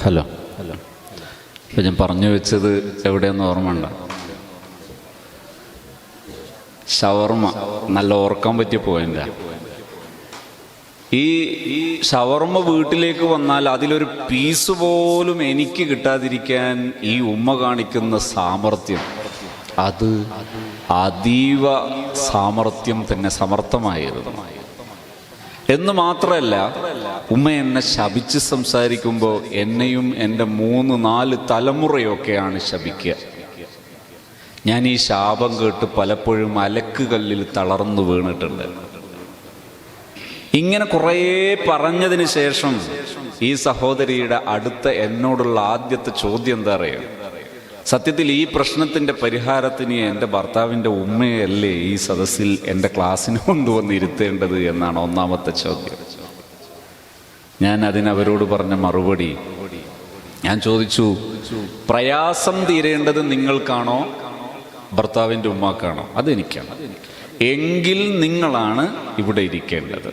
ഹലോ. ഇപ്പം ഞാൻ പറഞ്ഞു വെച്ചത് എവിടെയെന്ന് ഓർമ്മയുണ്ടോ? ഷവർമ. നല്ല ഓർക്കാൻ പറ്റിയ പോയിന്റാ. ഈ ഷവർമ വീട്ടിലേക്ക് വന്നാൽ അതിലൊരു പീസ് പോലും എനിക്ക് കിട്ടാതിരിക്കാൻ ഈ ഉമ്മ കാണിക്കുന്ന സാമർത്ഥ്യം, അത് അതീവ സാമർത്ഥ്യം തന്നെ, സമർത്ഥമായിരുന്നു. എന്ന് മാത്രമല്ല, ഉമ്മ എന്നെ ശപിച്ച് സംസാരിക്കുമ്പോൾ എന്നെയും എൻ്റെ 3-4 തലമുറയൊക്കെയാണ് ശപിക്കുക. ഞാൻ ഈ ശാപം കേട്ട് പലപ്പോഴും അലക്കുകല്ലിൽ തളർന്നു വീണിട്ടുണ്ട്. ഇങ്ങനെ കുറേ പറഞ്ഞതിന് ശേഷം ഈ സഹോദരിയുടെ അടുത്ത എന്നോടുള്ള ആദ്യത്തെ ചോദ്യം എന്താ അറിയാം? സത്യത്തിൽ ഈ പ്രശ്നത്തിൻ്റെ പരിഹാരത്തിന് എൻ്റെ ഭർത്താവിൻ്റെ ഉമ്മയല്ലേ ഈ സദസ്സിൽ എൻ്റെ ക്ലാസ്സിന് കൊണ്ടുവന്ന് ഇരുത്തേണ്ടത് എന്നാണ് ഒന്നാമത്തെ ചോദ്യം. ഞാൻ അതിനവരോട് പറഞ്ഞ മറുപടി, ഞാൻ ചോദിച്ചു, പ്രയാസം തീരേണ്ടത് നിങ്ങൾക്കാണോ ഭർത്താവിൻ്റെ ഉമ്മാക്കാണോ? അതെനിക്കാണ്. എങ്കിൽ നിങ്ങളാണ് ഇവിടെ ഇരിക്കേണ്ടത്.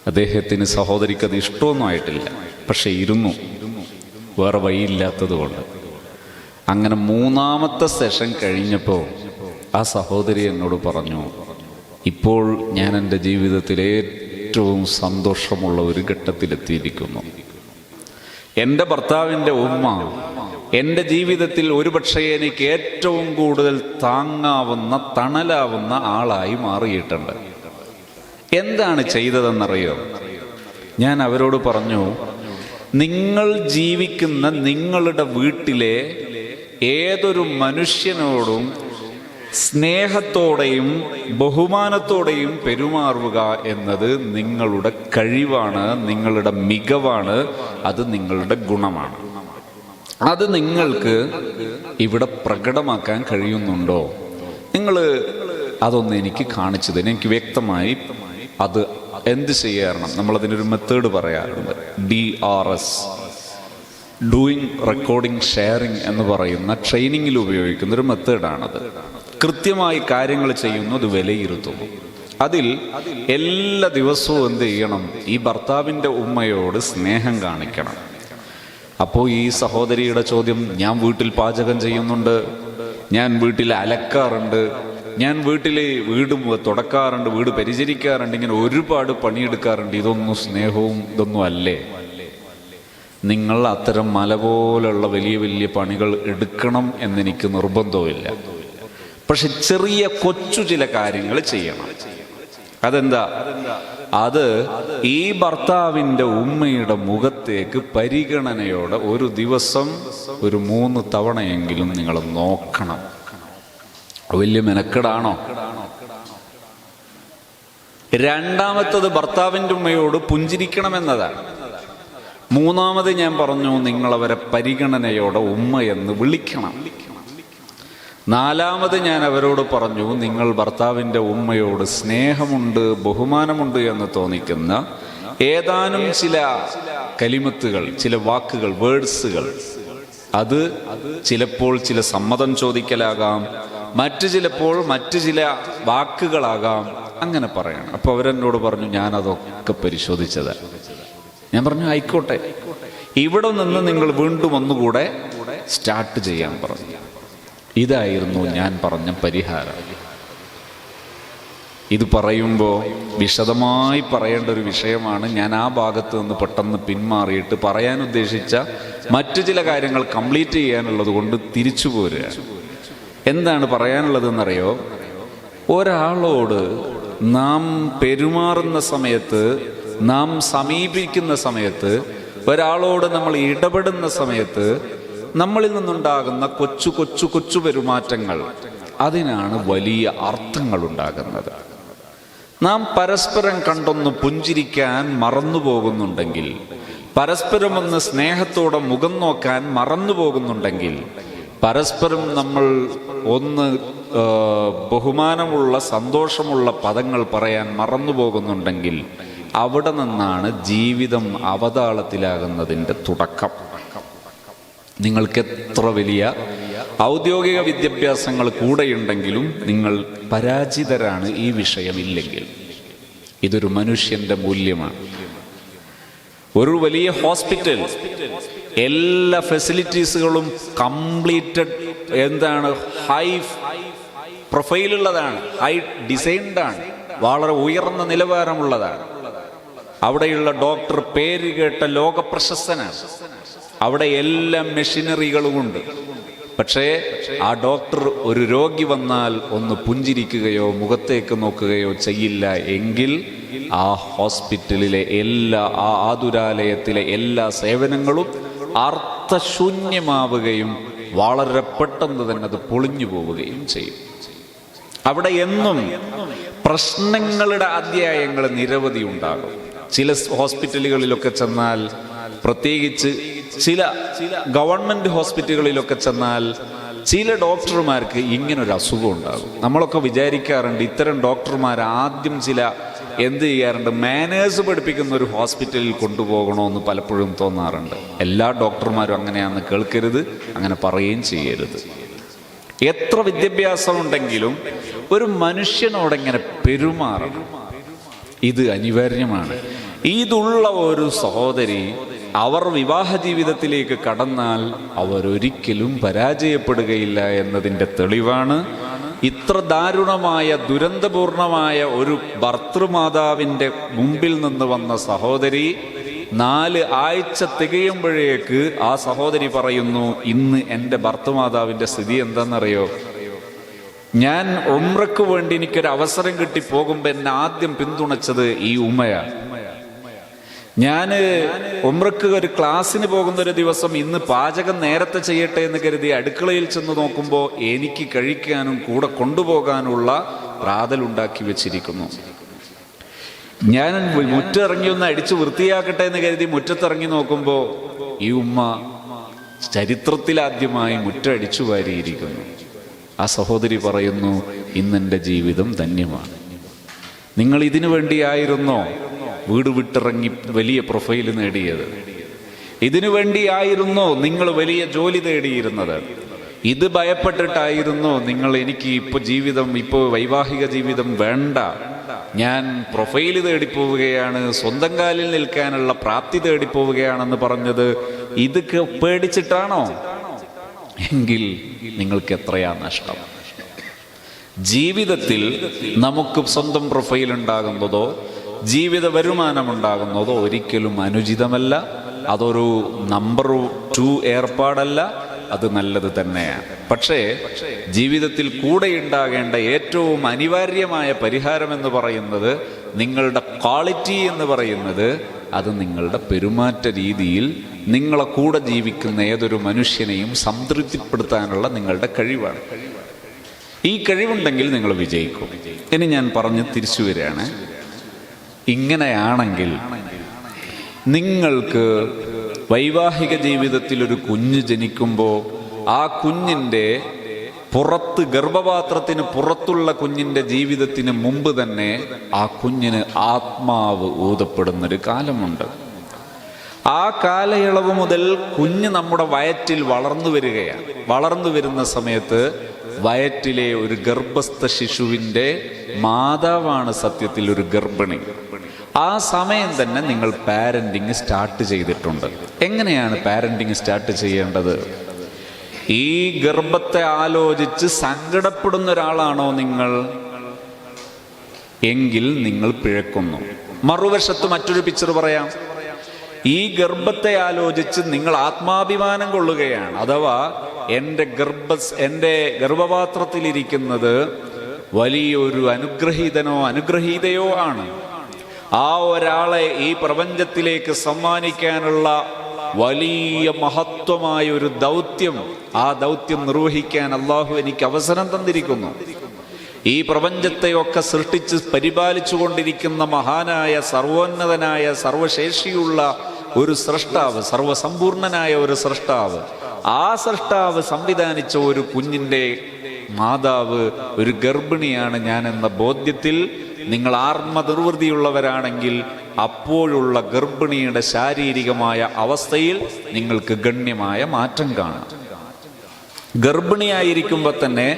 അദ്ദേഹത്തിന് സഹോദരിക്ക് അത് ഇഷ്ടമൊന്നും ആയിട്ടില്ല, പക്ഷെ ഇരുന്നു, വേറെ വഴിയില്ലാത്തത് കൊണ്ട്. അങ്ങനെ 3ാമത്തെ സെഷൻ കഴിഞ്ഞപ്പോൾ ആ സഹോദരി എന്നോട് പറഞ്ഞു, ഇപ്പോൾ ഞാൻ എൻ്റെ ജീവിതത്തിൽ ഏറ്റവും സന്തോഷമുള്ള ഒരു ഘട്ടത്തിലെത്തിയിരിക്കുന്നു. എൻ്റെ ഭർത്താവിൻ്റെ ഉമ്മ എൻ്റെ ജീവിതത്തിൽ ഒരുപക്ഷെ എനിക്ക് ഏറ്റവും കൂടുതൽ താങ്ങാവുന്ന, തണലാവുന്ന ആളായി മാറിയിട്ടുണ്ട്. എന്താണ് ചെയ്തതെന്നറിയോ? ഞാൻ അവരോട് പറഞ്ഞു, നിങ്ങൾ ജീവിക്കുന്ന നിങ്ങളുടെ വീട്ടിലെ ഏതൊരു മനുഷ്യനോടും സ്നേഹത്തോടെയും ബഹുമാനത്തോടെയും പെരുമാറുക എന്നത് നിങ്ങളുടെ കഴിവാണ്, നിങ്ങളുടെ മികവാണ്, അത് നിങ്ങളുടെ ഗുണമാണ്. അത് നിങ്ങൾക്ക് ഇവിടെ പ്രകടമാക്കാൻ കഴിയുന്നുണ്ടോ? നിങ്ങൾ അതൊന്ന് എനിക്ക് കാണിച്ചു തരും. എനിക്ക് വ്യക്തമായി അത് എന്ത് ചെയ്യാറുണ്ട്? നമ്മളതിനൊരു മെത്തേഡ് പറയാറുണ്ട്, DRS, ഡൂയിങ് റെക്കോർഡിംഗ് ഷെയറിംഗ് എന്ന് പറയുന്ന ട്രെയിനിങ്ങിൽ ഉപയോഗിക്കുന്ന ഒരു മെത്തേഡാണത്. കൃത്യമായി കാര്യങ്ങൾ ചെയ്യുന്നു, അത് വിലയിരുത്തുന്നു. അതിൽ എല്ലാ ദിവസവും എന്ത് ചെയ്യണം? ഈ ഭർത്താവിൻ്റെ ഉമ്മയോട് സ്നേഹം കാണിക്കണം. അപ്പോൾ ഈ സഹോദരിയുടെ ചോദ്യം, ഞാൻ വീട്ടിൽ പാചകം ചെയ്യുന്നുണ്ട്, ഞാൻ വീട്ടിൽ അലക്കാറുണ്ട്, ഞാൻ വീട്ടിൽ വീട് തുടക്കാറുണ്ട്, വീട് പരിചരിക്കാറുണ്ട്, ഇങ്ങനെ ഒരുപാട് പണിയെടുക്കാറുണ്ട്, ഇതൊന്നും സ്നേഹവും ഇതൊന്നും അല്ലേ? നിങ്ങൾ അത്തരം മല പോലുള്ള വലിയ വലിയ പണികൾ എടുക്കണം എന്നെനിക്ക് നിർബന്ധവുമില്ല. പക്ഷെ ചെറിയ കൊച്ചു ചില കാര്യങ്ങൾ ചെയ്യണം. അതെന്താ? അത് ഈ ഭർത്താവിൻ്റെ ഉമ്മയുടെ മുഖത്തേക്ക് പരിഗണനയോടെ ഒരു ദിവസം ഒരു 3 തവണയെങ്കിലും നിങ്ങൾ നോക്കണം. വലിയ മെനക്കെടാണോ? രണ്ടാമത്തത് ഭർത്താവിൻ്റെ ഉമ്മയോട് പുഞ്ചിരിക്കണമെന്നതാണ്. 3ാമത് ഞാൻ പറഞ്ഞു, നിങ്ങളവരെ പരിഗണനയോടെ ഉമ്മ എന്ന് വിളിക്കണം. 4ാമത് ഞാൻ അവരോട് പറഞ്ഞു, നിങ്ങൾ ഭർത്താവിൻ്റെ ഉമ്മയോട് സ്നേഹമുണ്ട്, ബഹുമാനമുണ്ട് എന്ന് തോന്നിക്കുന്ന ഏതാനും ചില കലിമത്തുകൾ, ചില വാക്കുകൾ, വേർഡ്സുകൾ, അത് ചിലപ്പോൾ ചില സമ്മതം ചോദിക്കലാകാം, ചിലപ്പോൾ മറ്റു ചില വാക്കുകളാകാം, അങ്ങനെ പറയണം. അപ്പോൾ അവരെന്നോട് പറഞ്ഞു, ഞാനതൊക്കെ പരിശോധിച്ചത്. ഞാൻ പറഞ്ഞു, ആയിക്കോട്ടെ, ഇവിടെ നിന്ന് നിങ്ങൾ വീണ്ടും ഒന്നുകൂടെ സ്റ്റാർട്ട് ചെയ്യാൻ പറഞ്ഞു. ഇതായിരുന്നു ഞാൻ പറഞ്ഞ പരിഹാരം. ഇത് പറയുമ്പോൾ വിശദമായി പറയേണ്ട ഒരു വിഷയമാണ്. ഞാൻ ആ ഭാഗത്ത് നിന്ന് പെട്ടെന്ന് പിന്മാറിയിട്ട് പറയാൻ ഉദ്ദേശിച്ച മറ്റു ചില കാര്യങ്ങൾ കംപ്ലീറ്റ് ചെയ്യാനുള്ളത് കൊണ്ട് തിരിച്ചു പോരുക. എന്താണ് പറയാനുള്ളതെന്നറിയോ? ഒരാളോട് നാം പെരുമാറുന്ന സമയത്ത്, നാം സമീപിക്കുന്ന സമയത്ത്, ഒരാളോട് നമ്മൾ ഇടപെടുന്ന സമയത്ത് നമ്മളിൽ നിന്നുണ്ടാകുന്ന കൊച്ചു കൊച്ചു കൊച്ചു പെരുമാറ്റങ്ങൾ, അതിനാണ് വലിയ അർത്ഥങ്ങൾ ഉണ്ടാകുന്നത്. നാം പരസ്പരം കണ്ടൊന്ന് പുഞ്ചിരിക്കാൻ മറന്നു പോകുന്നുണ്ടെങ്കിൽ, പരസ്പരം ഒന്ന് സ്നേഹത്തോടെ മുഖം നോക്കാൻ മറന്നു പോകുന്നുണ്ടെങ്കിൽ, പരസ്പരം നമ്മൾ ഒന്ന് ബഹുമാനമുള്ള സന്തോഷമുള്ള പദങ്ങൾ പറയാൻ മറന്നു പോകുന്നുണ്ടെങ്കിൽ, അവിടെ നിന്നാണ് ജീവിതം അവതാളത്തിലാകുന്നതിൻ്റെ തുടക്കം. നിങ്ങൾക്ക് എത്ര വലിയ ഔദ്യോഗിക വിദ്യാഭ്യാസങ്ങൾ കൂടെയുണ്ടെങ്കിലും നിങ്ങൾ പരാജിതരാണ് ഈ വിഷയമില്ലെങ്കിൽ. ഇതൊരു മനുഷ്യന്റെ മൂല്യമാണ്. ഒരു വലിയ ഹോസ്പിറ്റൽ എല്ലാ ഫെസിലിറ്റീസുകളും കംപ്ലീറ്റഡ് ഹൈ പ്രൊഫൈലുള്ളതാണ്, ഹൈ ഡിസൈൻഡാണ്, വളരെ ഉയർന്ന നിലവാരമുള്ളതാണ്. അവിടെയുള്ള ഡോക്ടർ പേര് കേട്ട ലോക പ്രശസ്തനാണ്. അവിടെ എല്ലാ മെഷീനറികളുമുണ്ട്. പക്ഷേ ആ ഡോക്ടർ ഒരു രോഗി വന്നാൽ ഒന്ന് പുഞ്ചിരിക്കുകയോ മുഖത്തേക്ക് നോക്കുകയോ ചെയ്യില്ല എങ്കിൽ ആ ഹോസ്പിറ്റലിലെ ആ ആതുരാലയത്തിലെ എല്ലാ സേവനങ്ങളും അർത്ഥശൂന്യമാവുകയും വളരെ പെട്ടെന്ന് തന്നെ അത് പൊളിഞ്ഞു പോവുകയും ചെയ്യും. അവിടെ എന്നും പ്രശ്നങ്ങളുടെ അധ്യായങ്ങൾ നിരവധി ഉണ്ടാകും. ചില ഹോസ്പിറ്റലുകളിലൊക്കെ ചെന്നാൽ, പ്രത്യേകിച്ച് ചില ഗവൺമെന്റ് ഹോസ്പിറ്റലുകളിലൊക്കെ ചെന്നാൽ, ചില ഡോക്ടർമാർക്ക് ഇങ്ങനൊരു അസുഖം ഉണ്ടാകും. നമ്മളൊക്കെ വിചാരിക്കാറുണ്ട് ഇത്തരം ഡോക്ടർമാർ ആദ്യം എന്ത് ചെയ്യാറുണ്ട്, മാനേഴ്സ് പഠിപ്പിക്കുന്ന ഒരു ഹോസ്പിറ്റലിൽ കൊണ്ടുപോകണമെന്ന് പലപ്പോഴും തോന്നാറുണ്ട്. എല്ലാ ഡോക്ടർമാരും അങ്ങനെയാണെന്ന് കേൾക്കരുത്, അങ്ങനെ പറയുകയും ചെയ്യരുത്. എത്ര വിദ്യാഭ്യാസം ഉണ്ടെങ്കിലും ഒരു മനുഷ്യനോടെങ്ങനെ പെരുമാറണം, ഇത് അനിവാര്യമാണ്. ഇതുള്ള ഒരു സഹോദരി അവർ വിവാഹ ജീവിതത്തിലേക്ക് കടന്നാൽ അവരൊരിക്കലും പരാജയപ്പെടുകയില്ല എന്നതിൻ്റെ തെളിവാണ് ഇത്ര ദാരുണമായ ദുരന്തപൂർണമായ ഒരു ഭർത്തൃമാതാവിൻ്റെ മുമ്പിൽ നിന്ന് വന്ന സഹോദരി 4 ആഴ്ച തികയുമ്പോഴേക്ക് ആ സഹോദരി പറയുന്നു, ഇന്ന് എൻ്റെ ഭർത്തൃമാതാവിൻ്റെ സ്ഥിതി എന്താണെന്നറിയോ? ഞാൻ ഉംറയ്ക്ക് വേണ്ടി എനിക്കൊരു അവസരം കിട്ടി പോകുമ്പോൾ എന്നെ ആദ്യം പിന്തുണച്ചത് ഈ ഉമ്മയാണ്. ഞാൻ ഉംറയ്ക്ക് ഒരു ക്ലാസ്സിന് പോകുന്ന ഒരു ദിവസം ഇന്ന് പാചകം നേരത്തെ ചെയ്യട്ടെ എന്ന് കരുതി അടുക്കളയിൽ ചെന്ന് നോക്കുമ്പോൾ എനിക്ക് കഴിക്കാനും കൂടെ കൊണ്ടുപോകാനുള്ള പ്രാതലുണ്ടാക്കി വെച്ചിരിക്കുന്നു. ഞാൻ മുറ്റിറങ്ങി ഒന്ന് അടിച്ചു വൃത്തിയാക്കട്ടെ എന്ന് കരുതി മുറ്റത്തിറങ്ങി നോക്കുമ്പോൾ ഈ ഉമ്മ ചരിത്രത്തിലാദ്യമായി മുറ്റടിച്ചു വാരിയിരിക്കുന്നു. ആ സഹോദരി പറയുന്നു, ഇന്നെൻ്റെ ജീവിതം ധന്യമാണ്. നിങ്ങൾ ഇതിനു വേണ്ടിയായിരുന്നോ വീട് വിട്ടിറങ്ങി വലിയ പ്രൊഫൈൽ നേടിയത്? ഇതിനു വേണ്ടിയായിരുന്നോ നിങ്ങൾ വലിയ ജോലി തേടിയിരുന്നത്? ഇത് ഭയപ്പെട്ടിട്ടായിരുന്നോ നിങ്ങൾ ഇപ്പോൾ വൈവാഹിക ജീവിതം വേണ്ട, ഞാൻ പ്രൊഫൈൽ തേടിപ്പോവുകയാണ്, സ്വന്തം കാലിൽ നിൽക്കാനുള്ള പ്രാപ്തി തേടിപ്പോവുകയാണെന്ന് പറഞ്ഞത്? ഇത് പേടിച്ചിട്ടാണോ? എങ്കിൽ നിങ്ങൾക്ക് എത്രയാ നഷ്ടം. ജീവിതത്തിൽ നമുക്ക് സ്വന്തം പ്രൊഫൈൽ ഉണ്ടാകുന്നതോ ജീവിത വരുമാനമുണ്ടാകുന്നതോ ഒരിക്കലും അനുചിതമല്ല. അതൊരു നമ്പർ 2 ഏർപ്പാടല്ല, അത് നല്ലത് തന്നെയാണ്. പക്ഷേ ജീവിതത്തിൽ കൂടെ ഉണ്ടാകേണ്ട ഏറ്റവും അനിവാര്യമായ പരിഹാരം എന്ന് പറയുന്നത്, നിങ്ങളുടെ ക്വാളിറ്റി എന്ന് പറയുന്നത്, അത് നിങ്ങളുടെ പെരുമാറ്റ രീതിയിൽ നിങ്ങളെ കൂടെ ജീവിക്കുന്ന ഏതൊരു മനുഷ്യനെയും സംതൃപ്തിപ്പെടുത്താനുള്ള നിങ്ങളുടെ കഴിവാണ്. ഈ കഴിവുണ്ടെങ്കിൽ നിങ്ങൾ വിജയിക്കും. ഇനി ഞാൻ പറഞ്ഞ് തിരിച്ചു വരികയാണ്. ഇങ്ങനെയാണെങ്കിൽ നിങ്ങൾക്ക് വൈവാഹിക ജീവിതത്തിൽ ഒരു കുഞ്ഞ് ജനിക്കുമ്പോൾ ആ കുഞ്ഞിൻ്റെ പുറത്ത്, ഗർഭപാത്രത്തിന് പുറത്തുള്ള കുഞ്ഞിൻ്റെ ജീവിതത്തിന് മുമ്പ് തന്നെ ആ കുഞ്ഞിന് ആത്മാവ് ഊതപ്പെടുന്നൊരു കാലമുണ്ട്. ആ കാലയളവ് മുതൽ കുഞ്ഞ് നമ്മുടെ വയറ്റിൽ വളർന്നു വരികയാണ്. വളർന്നു വരുന്ന സമയത്ത് വയറ്റിലെ ഒരു ഗർഭസ്ഥ ശിശുവിൻ്റെ മാതാവാണ് സത്യത്തിൽ ഒരു ഗർഭിണി. ആ സമയം തന്നെ നിങ്ങൾ പാരന്റിങ് സ്റ്റാർട്ട് ചെയ്തിട്ടുണ്ട്. എങ്ങനെയാണ് പാരന്റിങ് സ്റ്റാർട്ട് ചെയ്യേണ്ടത്? ഈ ഗർഭത്തെ ആലോചിച്ച് സങ്കടപ്പെടുന്ന ഒരാളാണോ നിങ്ങൾ? എങ്കിൽ നിങ്ങൾ പിഴക്കുന്നു. മറുവശത്ത് മറ്റൊരു പിക്ചർ പറയാം. ഈ ഗർഭത്തെ ആലോചിച്ച് നിങ്ങൾ ആത്മാഭിമാനം കൊള്ളുകയാണ്. അഥവാ എൻ്റെ ഗർഭപാത്രത്തിലിരിക്കുന്നത് വലിയൊരു അനുഗ്രഹീതനോ അനുഗ്രഹീതയോ ആണ്. ആ ഒരാളെ ഈ പ്രപഞ്ചത്തിലേക്ക് സമ്മാനിക്കാനുള്ള വലിയ മഹത്വമായ ഒരു ദൗത്യം, ആ ദൗത്യം നിർവഹിക്കാൻ അള്ളാഹു എനിക്ക് അവസരം തന്നിരിക്കുന്നു. ഈ പ്രപഞ്ചത്തെയൊക്കെ സൃഷ്ടിച്ച് പരിപാലിച്ചു കൊണ്ടിരിക്കുന്ന മഹാനായ, സർവോന്നതനായ, സർവശേഷിയുള്ള ഒരു സൃഷ്ടാവ്, സർവസമ്പൂർണനായ ഒരു സൃഷ്ടാവ്, ആ സൃഷ്ടാവ് സംവിധാനിച്ച ഒരു കുഞ്ഞിൻ്റെ മാതാവ് ഒരു ഗർഭിണിയാണ് ഞാൻ എന്ന ബോധ്യത്തിൽ നിങ്ങൾ ആത്മനിർവൃതിയുള്ളവരാണെങ്കിൽ അപ്പോഴുള്ള ഗർഭിണിയുടെ ശാരീരികമായ അവസ്ഥയിൽ നിങ്ങൾക്ക് ഗണ്യമായ മാറ്റം കാണാം. ഗർഭിണിയായിരിക്കുമ്പോൾ തന്നെ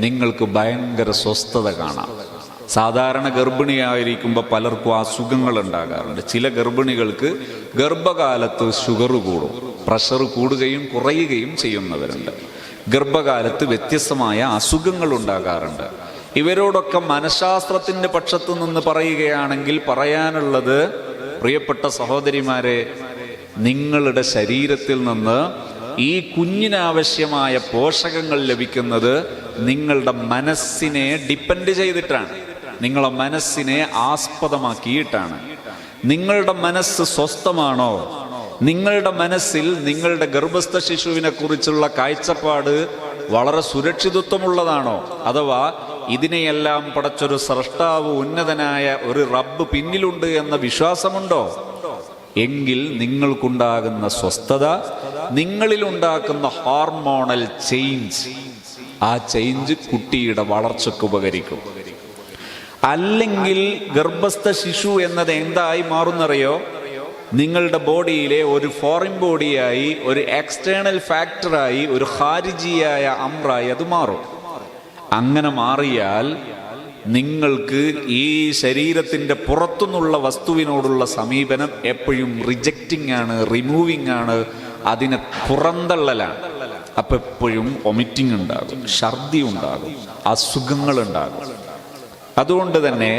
നിങ്ങൾക്ക് ഭയങ്കര സ്വസ്ഥത കാണാം. സാധാരണ ഗർഭിണിയായിരിക്കുമ്പോൾ പലർക്കും അസുഖങ്ങൾ ഉണ്ടാകാറുണ്ട്. ചില ഗർഭിണികൾക്ക് ഗർഭകാലത്ത് ഷുഗർ കൂടും, പ്രഷർ കൂടുകയും കുറയുകയും ചെയ്യുന്നവരുണ്ട്. ഗർഭകാലത്ത് വ്യത്യസ്തമായ അസുഖങ്ങൾ ഉണ്ടാകാറുണ്ട്. ഇവരോടൊക്കെ മനഃശാസ്ത്രത്തിൻ്റെ പക്ഷത്തു നിന്ന് പറയുകയാണെങ്കിൽ പറയാനുള്ളത്, പ്രിയപ്പെട്ട സഹോദരിമാരെ, നിങ്ങളുടെ ശരീരത്തിൽ നിന്ന് ഈ കുഞ്ഞിനാവശ്യമായ പോഷകങ്ങൾ ലഭിക്കുന്നത് നിങ്ങളുടെ മനസ്സിനെ ഡിപ്പെൻഡ് ചെയ്തിട്ടാണ്, നിങ്ങളുടെ മനസ്സിനെ ആസ്പദമാക്കിയിട്ടാണ്. നിങ്ങളുടെ മനസ്സ് സ്വസ്ഥമാണോ, നിങ്ങളുടെ മനസ്സിൽ നിങ്ങളുടെ ഗർഭസ്ഥ ശിശുവിനെ കുറിച്ചുള്ള കാഴ്ചപ്പാട് വളരെ സുരക്ഷിതത്വമുള്ളതാണോ, അഥവാ ഇതിനെയെല്ലാം പടച്ചൊരു സ്രഷ്ടാവ്, ഉന്നതനായ ഒരു റബ്ബ് പിന്നിലുണ്ട് എന്ന വിശ്വാസമുണ്ടോ? എങ്കിൽ നിങ്ങൾക്കുണ്ടാകുന്ന സ്വസ്ഥത, നിങ്ങളിലുണ്ടാക്കുന്ന ഹോർമോണൽ ചേഞ്ച്, ആ ചേഞ്ച് കുട്ടിയുടെ വളർച്ചയ്ക്ക് ഉപകരിക്കും. അല്ലെങ്കിൽ ഗർഭസ്ഥ ശിശു എന്നത് എന്തായി മാറുന്നറിയോ? നിങ്ങളുടെ ബോഡിയിലെ ഒരു ഫോറിൻ ബോഡിയായി, ഒരു എക്സ്റ്റേണൽ ഫാക്ടറായി, ഒരു ഖാരിജിയായ അമ്രായി അത് മാറും. അങ്ങനെ മാറിയാൽ നിങ്ങൾക്ക് ഈ ശരീരത്തിൻ്റെ പുറത്തുനിന്നുള്ള വസ്തുവിനോടുള്ള സമീപനം എപ്പോഴും റിജക്റ്റിംഗ് ആണ്, റിമൂവിങ് ആണ്, അതിനെ പുറന്തള്ളലാണ്. അപ്പം എപ്പോഴും വൊമിറ്റിംഗ് ഉണ്ടാകും, ഛർദി ഉണ്ടാകും, അസുഖങ്ങളുണ്ടാകും. അതുകൊണ്ട് തന്നെ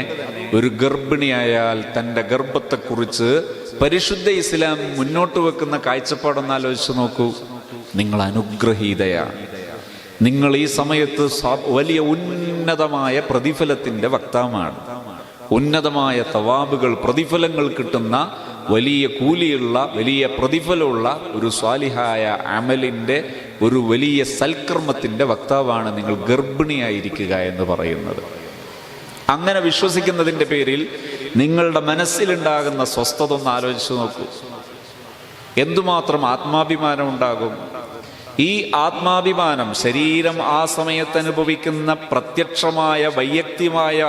ഒരു ഗർഭിണിയായാൽ തൻ്റെ ഗർഭത്തെക്കുറിച്ച് പരിശുദ്ധ ഇസ്ലാം മുന്നോട്ട് വെക്കുന്ന കാഴ്ചപ്പാടൊന്ന് ആലോചിച്ച് നോക്കൂ. നിങ്ങൾ അനുഗ്രഹീതയാണ്. നിങ്ങൾ ഈ സമയത്ത് വലിയ ഉന്നതമായ പ്രതിഫലത്തിൻ്റെ വക്താവാണ്. ഉന്നതമായ തവാബുകൾ, പ്രതിഫലങ്ങൾ കിട്ടുന്ന, വലിയ കൂലിയുള്ള, വലിയ പ്രതിഫലമുള്ള ഒരു സ്വാലിഹായ അമലിൻ്റെ, ഒരു വലിയ സൽക്കർമ്മത്തിൻ്റെ വക്താവാണ് നിങ്ങൾ ഗർഭിണിയായിരിക്കുക എന്ന് പറയുന്നത്. അങ്ങനെ വിശ്വസിക്കുന്നതിൻ്റെ പേരിൽ നിങ്ങളുടെ മനസ്സിലുണ്ടാകുന്ന സ്വസ്ഥത ഒന്ന് ആലോചിച്ച് നോക്കൂ. എന്തുമാത്രം ആത്മാഭിമാനം ഉണ്ടാകും. ഈ ആത്മാഭിമാനം ശരീരം ആ സമയത്ത് അനുഭവിക്കുന്ന പ്രത്യക്ഷമായ വൈയക്തികമായ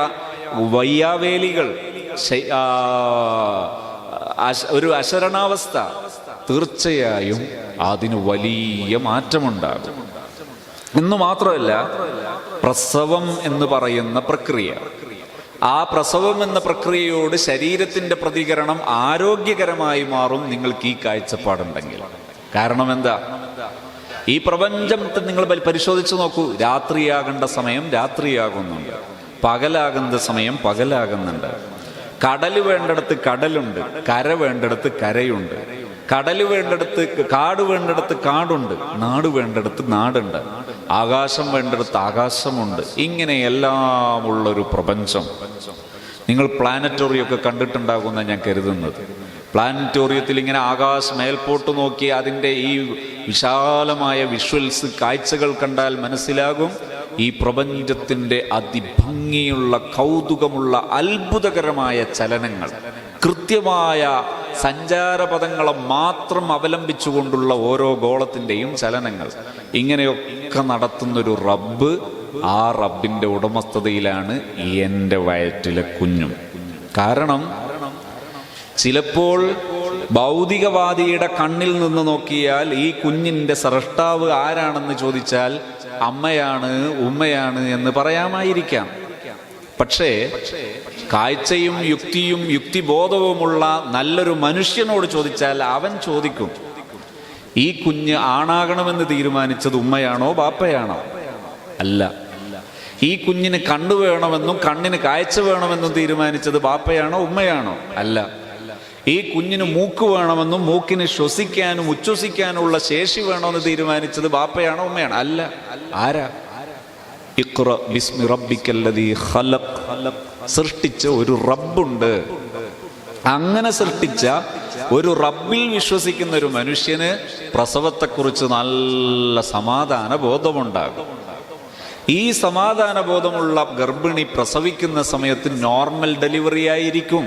വയ്യാവേലികൾ, ഒരു അശരണാവസ്ഥ, തീർച്ചയായും അതിന് വലിയ മാറ്റമുണ്ടാകും. എന്ന് മാത്രമല്ല, പ്രസവം എന്ന് പറയുന്ന പ്രക്രിയ, ആ പ്രസവം എന്ന പ്രക്രിയയോട് ശരീരത്തിൻ്റെ പ്രതികരണം ആരോഗ്യകരമായി മാറും നിങ്ങൾക്ക് ഈ കാഴ്ചപ്പാടുണ്ടെങ്കിൽ. കാരണം എന്താ? ഈ പ്രപഞ്ചത്തെ നിങ്ങൾ പരിശോധിച്ച് നോക്കൂ. രാത്രിയാകേണ്ട സമയം രാത്രിയാകുന്നുണ്ട്, പകലാകുന്ന സമയം പകലാകുന്നുണ്ട്. കടല് വേണ്ടിടത്ത് കടലുണ്ട്, കര വേണ്ടിടത്ത് കരയുണ്ട്. കടല് വേണ്ടിടത്ത്, കാട് വേണ്ടിടത്ത് കാടുണ്ട്, നാട് വേണ്ടിടത്ത് നാടുണ്ട്, ആകാശം വേണ്ടിടത്ത് ആകാശമുണ്ട്. ഇങ്ങനെയെല്ലാം ഉള്ളൊരു പ്രപഞ്ചം. നിങ്ങൾ പ്ലാനറ്റോറിയൊക്കെ കണ്ടിട്ടുണ്ടാകുമെന്നാണ് ഞാൻ കരുതുന്നത്. പ്ലാനറ്റോറിയത്തിൽ ഇങ്ങനെ ആകാശം മേൽപോട്ട് നോക്കി അതിൻ്റെ ഈ വിശാലമായ വിഷ്വൽസ്, കാഴ്ചകൾ കണ്ടാൽ മനസ്സിലാകും ഈ പ്രപഞ്ചത്തിൻ്റെ അതിഭംഗിയുള്ള, കൗതുകമുള്ള, അത്ഭുതകരമായ ചലനങ്ങൾ, കൃത്യമായ സഞ്ചാരപഥങ്ങളെ മാത്രം അവലംബിച്ചുകൊണ്ടുള്ള ഓരോ ഗോളത്തിൻ്റെയും ചലനങ്ങൾ, ഇങ്ങനെയൊക്കെ നടത്തുന്നൊരു റബ്ബ്, ആ റബ്ബിൻ്റെ ഉടമസ്ഥതയിലാണ് എൻ്റെ വയറ്റിലെ കുഞ്ഞും. കാരണം ചിലപ്പോൾ ഭൗതികവാദിയുടെ കണ്ണിൽ നിന്ന് നോക്കിയാൽ ഈ കുഞ്ഞിൻ്റെ സ്രഷ്ടാവ് ആരാണെന്ന് ചോദിച്ചാൽ അമ്മയാണ്, ഉമ്മയാണ് എന്ന് പറയാമായിരിക്കാം. പക്ഷേ കാഴ്ചയും യുക്തിയും യുക്തിബോധവുമുള്ള നല്ലൊരു മനുഷ്യനോട് ചോദിച്ചാൽ അവൻ ചോദിക്കും, ഈ കുഞ്ഞ് ആണാകണമെന്ന് തീരുമാനിച്ചത് ഉമ്മയാണോ ബാപ്പയാണോ? അല്ല. ഈ കുഞ്ഞിന് കണ്ണു വേണമെന്നും കണ്ണിന് കാഴ്ച വേണമെന്നും തീരുമാനിച്ചത് ബാപ്പയാണോ ഉമ്മയാണോ? അല്ല. ഈ കുഞ്ഞിന് മൂക്ക് വേണമെന്നും മൂക്കിന് ശ്വസിക്കാനും ഉച്ഛ്വസിക്കാനുള്ള ശേഷി വേണമെന്ന് തീരുമാനിച്ചത് ബാപ്പയാണോ ഉമ്മയാണോ? അല്ല. ആരാ? ഇഖ്റ ബിസ്മി റബ്ബിക്കല്ലദീ ഖലഖ്. സൃഷ്ടിച്ച ഒരു റബ്ബുണ്ട്. അങ്ങനെ സൃഷ്ടിച്ച ഒരു റബ്ബിൽ വിശ്വസിക്കുന്ന ഒരു മനുഷ്യന് പ്രസവത്തെക്കുറിച്ച് നല്ല സമാധാന ബോധമുണ്ടാകും. ഈ സമാധാന ബോധമുള്ള ഗർഭിണി പ്രസവിക്കുന്ന സമയത്ത് നോർമൽ ഡെലിവറി ആയിരിക്കും.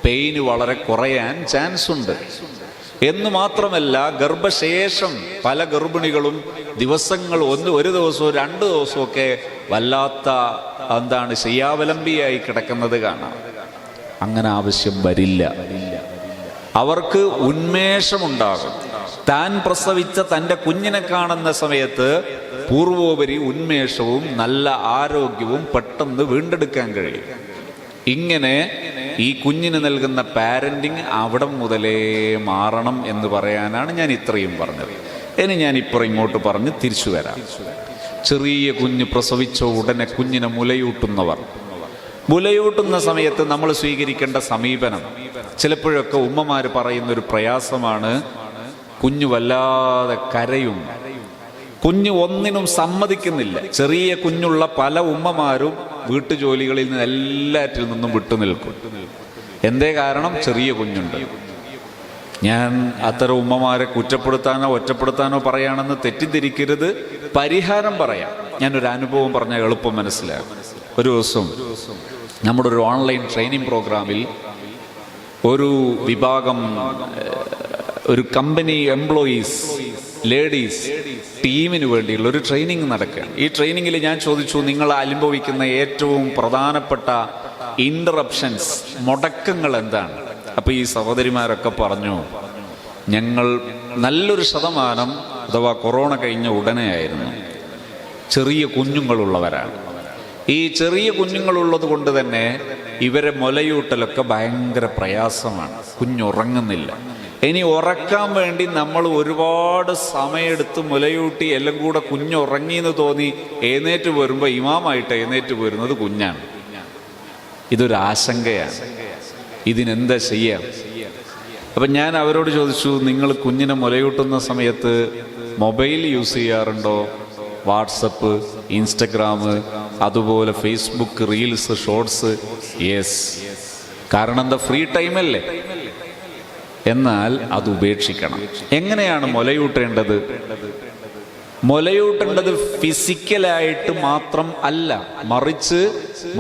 പെയിന് വളരെ കുറയാൻ ചാൻസ് ഉണ്ട്. എന്ന് മാത്രമല്ല, ഗർഭശേഷം പല ഗർഭിണികളും ദിവസങ്ങൾ ഒരു ദിവസവും 2 ദിവസമൊക്കെ വല്ലാത്ത ശയ്യാവലംബിയായി കിടക്കുന്നത് കാണാം. അങ്ങനെ ആവശ്യം വരില്ല. അവർക്ക് ഉന്മേഷമുണ്ടാകും. താൻ പ്രസവിച്ച തൻ്റെ കുഞ്ഞിനെ കാണുന്ന സമയത്ത് പൂർവോപരി ഉന്മേഷവും നല്ല ആരോഗ്യവും പെട്ടെന്ന് വീണ്ടെടുക്കാൻ കഴിയും. ഇങ്ങനെ ഈ കുഞ്ഞിന് നൽകുന്ന പാരന്റിങ് അവിടെ മുതലേ മാറണം എന്ന് പറയാനാണ് ഞാൻ ഇത്രയും പറഞ്ഞത്. ഇനി ഞാൻ ഇങ്ങോട്ട് പറഞ്ഞ് തിരിച്ചു വരാം. ചെറിയ കുഞ്ഞ് പ്രസവിച്ച ഉടനെ കുഞ്ഞിനെ മുലയൂട്ടുന്ന സമയത്ത് നമ്മൾ സ്വീകരിക്കേണ്ട സമീപനം, ചിലപ്പോഴൊക്കെ ഉമ്മമാർ പറയുന്നൊരു പ്രയാസമാണ്, കുഞ്ഞു വല്ലാതെ കരയും, കുഞ്ഞ് ഒന്നിനും സമ്മതിക്കുന്നില്ല. ചെറിയ കുഞ്ഞുള്ള പല ഉമ്മമാരും വീട്ടുജോലികളിൽ നിന്ന് എല്ലാറ്റിൽ നിന്നും വിട്ടുനിൽക്കും. എന്തേ കാരണം? ചെറിയ കുഞ്ഞുണ്ട്. ഞാൻ അത്തരം ഉമ്മമാരെ കുറ്റപ്പെടുത്താനോ ഒറ്റപ്പെടുത്താനോ പറയാണെന്ന് തെറ്റിദ്ധരിക്കരുത്. പരിഹാരം പറയാം. ഞാനൊരു അനുഭവം പറഞ്ഞാൽ എളുപ്പം മനസ്സിലാകും. ഒരു ദിവസം നമ്മുടെ ഒരു ഓൺലൈൻ ട്രെയിനിങ് പ്രോഗ്രാമിൽ ഒരു വിഭാഗം, ഒരു കമ്പനി എംപ്ലോയീസ്, ലേഡീസ് ടീമിന് വേണ്ടിയുള്ള ഒരു ട്രെയിനിങ് നടക്കുകയാണ്. ഈ ട്രെയിനിങ്ങിൽ ഞാൻ ചോദിച്ചു, നിങ്ങൾ അനുഭവിക്കുന്ന ഏറ്റവും പ്രധാനപ്പെട്ട ഇൻറ്ററപ്ഷൻസ്, മുടക്കങ്ങൾ എന്താണ്? അപ്പോൾ ഈ സഹോദരിമാരൊക്കെ പറഞ്ഞു, ഞങ്ങൾ നല്ലൊരു ശതമാനം, അഥവാ കൊറോണ കഴിഞ്ഞ ഉടനെ ആയിരുന്നു, ചെറിയ കുഞ്ഞുങ്ങളുള്ളവരാണ്. ഈ ചെറിയ കുഞ്ഞുങ്ങളുള്ളത് കൊണ്ട് തന്നെ ഇവരെ മുലയൂട്ടലൊക്കെ ഭയങ്കര പ്രയാസമാണ്. കുഞ്ഞുറങ്ങുന്നില്ല. ഇനി ഉറക്കാൻ വേണ്ടി നമ്മൾ ഒരുപാട് സമയമെടുത്ത് മുലയൂട്ടി എല്ലാം കൂടെ കുഞ്ഞുറങ്ങിയെന്ന് തോന്നി എഴുന്നേറ്റ് പോരുമ്പോൾ ഇമാമായിട്ട് എഴുന്നേറ്റ് പോരുന്നത് കുഞ്ഞാണ്. ഇതൊരു ആശങ്കയാണ്. ഇതിനെന്താ ചെയ്യാം? അപ്പം ഞാൻ അവരോട് ചോദിച്ചു, നിങ്ങൾ കുഞ്ഞിനെ മുലയൂട്ടുന്ന സമയത്ത് മൊബൈൽ യൂസ് ചെയ്യാറുണ്ടോ? വാട്സപ്പ്, ഇൻസ്റ്റഗ്രാം, അതുപോലെ ഫേസ്ബുക്ക്, റീൽസ്, ഷോർട്സ്? യെസ്. കാരണം എന്താ? ഫ്രീ ടൈമല്ലേ. എന്നാൽ അത് ഉപേക്ഷിക്കണം. എങ്ങനെയാണ് മുലയൂട്ടേണ്ടത്? മുലയൂട്ടേണ്ടത് ഫിസിക്കലായിട്ട് മാത്രം അല്ല, മറിച്ച്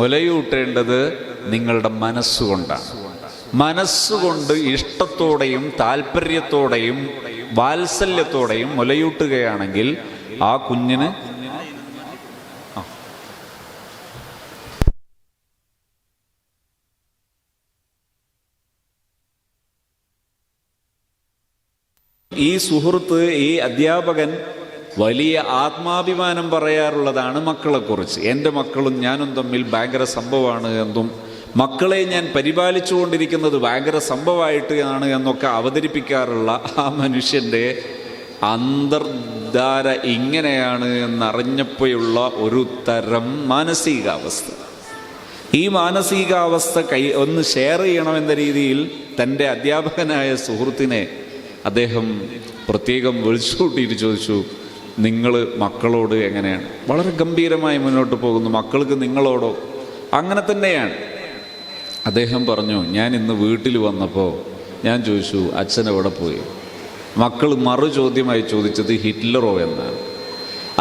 മുലയൂട്ടേണ്ടത് നിങ്ങളുടെ മനസ്സുകൊണ്ടാണ്. മനസ്സുകൊണ്ട് ഇഷ്ടത്തോടെയും താല്പര്യത്തോടെയും വാത്സല്യത്തോടെയും മുലയൂട്ടുകയാണെങ്കിൽ ആ കുഞ്ഞിന് ഈ സുഹൃത്ത്, ഈ അധ്യാപകൻ വലിയ ആത്മാഭിമാനം പറയാറുള്ളതാണ് മക്കളെക്കുറിച്ച്. എൻ്റെ മക്കളും ഞാനും തമ്മിൽ ഭയങ്കര സംഭവമാണ് എന്നും മക്കളെ ഞാൻ പരിപാലിച്ചു കൊണ്ടിരിക്കുന്നത് ഭയങ്കര സംഭവമായിട്ട് ആണ് എന്നൊക്കെ അവതരിപ്പിക്കാറുള്ള ആ മനുഷ്യൻ്റെ അന്തർധാര ഇങ്ങനെയാണ് എന്നറിഞ്ഞപ്പോഴുള്ള ഒരു തരം മാനസികാവസ്ഥ. ഈ മാനസികാവസ്ഥ ഒന്ന് ഷെയർ ചെയ്യണമെന്ന രീതിയിൽ തൻ്റെ അധ്യാപകനായ സുഹൃത്തിനെ അദ്ദേഹം പ്രത്യേകം വിളിച്ചുകൂട്ടിയിട്ട് ചോദിച്ചു, നിങ്ങൾ മക്കളോട് എങ്ങനെയാണ്? വളരെ ഗംഭീരമായി മുന്നോട്ട് പോകുന്നു. മക്കൾക്ക് നിങ്ങളോടോ? അങ്ങനെ തന്നെയാണ്. അദ്ദേഹം പറഞ്ഞു, ഞാൻ ഇന്ന് വീട്ടിൽ വന്നപ്പോൾ ഞാൻ ചോദിച്ചു, അച്ഛൻ എവിടെ പോയി? മക്കൾ മറു ചോദ്യമായി ചോദിച്ചത് ഹിറ്റ്ലറോ എന്നാണ്.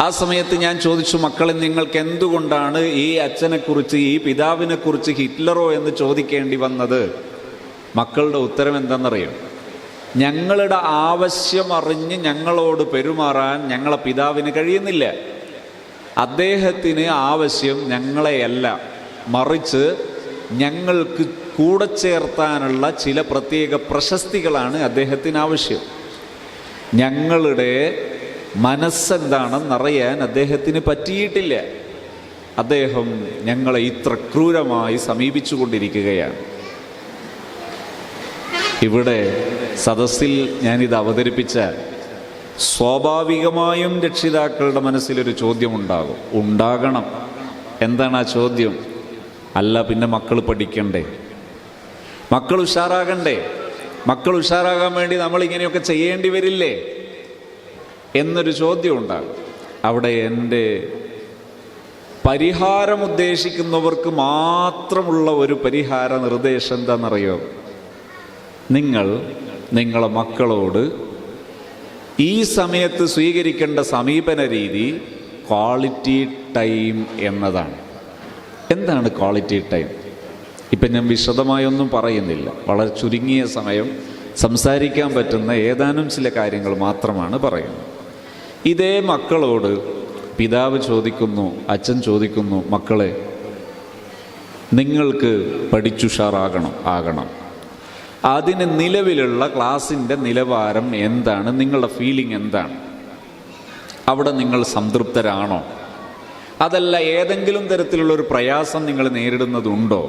ആ സമയത്ത് ഞാൻ ചോദിച്ചു, മക്കളെ നിങ്ങൾക്ക് എന്തുകൊണ്ടാണ് ഈ അച്ഛനെക്കുറിച്ച്, ഈ പിതാവിനെക്കുറിച്ച് ഹിറ്റ്ലറോ എന്ന് ചോദിക്കേണ്ടി വന്നത്? മക്കളുടെ ഉത്തരം എന്താണെന്നറിയാം? ഞങ്ങളുടെ ആവശ്യം അറിഞ്ഞ് ഞങ്ങളോട് പെരുമാറാൻ ഞങ്ങളെ പിതാവിന് കഴിയുന്നില്ല. അദ്ദേഹത്തിന് ആവശ്യം ഞങ്ങളെയല്ല, മറിച്ച് ഞങ്ങൾക്ക് കൂടെ ചേർത്താനുള്ള ചില പ്രത്യേക പ്രശസ്തികളാണ് അദ്ദേഹത്തിന് ആവശ്യം. ഞങ്ങളുടെ മനസ്സെന്താണെന്നറിയാൻ അദ്ദേഹത്തിന് പറ്റിയിട്ടില്ല. അദ്ദേഹം ഞങ്ങളെ ഇത്ര ക്രൂരമായി സമീപിച്ചു കൊണ്ടിരിക്കുകയാണ്. ഇവിടെ സദസ്സിൽ ഞാനിത് അവതരിപ്പിച്ച സ്വാഭാവികമായും രക്ഷിതാക്കളുടെ മനസ്സിലൊരു ഉണ്ടാകണം. എന്താണ് ആ ചോദ്യം? അല്ല പിന്നെ മക്കൾ പഠിക്കണ്ടേ? മക്കൾ ഉഷാറാകണ്ടേ? മക്കൾ ഉഷാറാകാൻ വേണ്ടി നമ്മൾ ഇങ്ങനെയൊക്കെ ചെയ്യേണ്ടി വരില്ലേ എന്നൊരു ചോദ്യം ഉണ്ടാകും. അവിടെ എൻ്റെ പരിഹാരം ഉദ്ദേശിക്കുന്നവർക്ക് മാത്രമുള്ള ഒരു പരിഹാര നിർദ്ദേശം എന്താണെന്നറിയോ? നിങ്ങൾ നിങ്ങളെ മക്കളോട് ഈ സമയത്ത് സ്വീകരിക്കേണ്ട സമീപന രീതി ക്വാളിറ്റി ടൈം എന്നതാണ്. എന്താണ് ക്വാളിറ്റി ടൈം? ഇപ്പം ഞാൻ വിശദമായൊന്നും പറയുന്നില്ല, വളരെ ചുരുങ്ങിയ സമയം സംസാരിക്കാൻ പറ്റുന്ന ഏതാനും ചില കാര്യങ്ങൾ മാത്രമാണ് പറയുന്നത്. ഇതേ മക്കളോട് പിതാവ് ചോദിക്കുന്നു, അച്ഛൻ ചോദിക്കുന്നു, മക്കളെ നിങ്ങൾക്ക് ആകണം, അതിന് നിലവിലുള്ള ക്ലാസിൻ്റെ നിലവാരം എന്താണ്? നിങ്ങളുടെ ഫീലിംഗ് എന്താണ്? അവിടെ നിങ്ങൾ സംതൃപ്തരാണോ? അതല്ല ഏതെങ്കിലും തരത്തിലുള്ള ഒരു പ്രയാസം നിങ്ങൾ നേരിടുന്നതുണ്ടോ?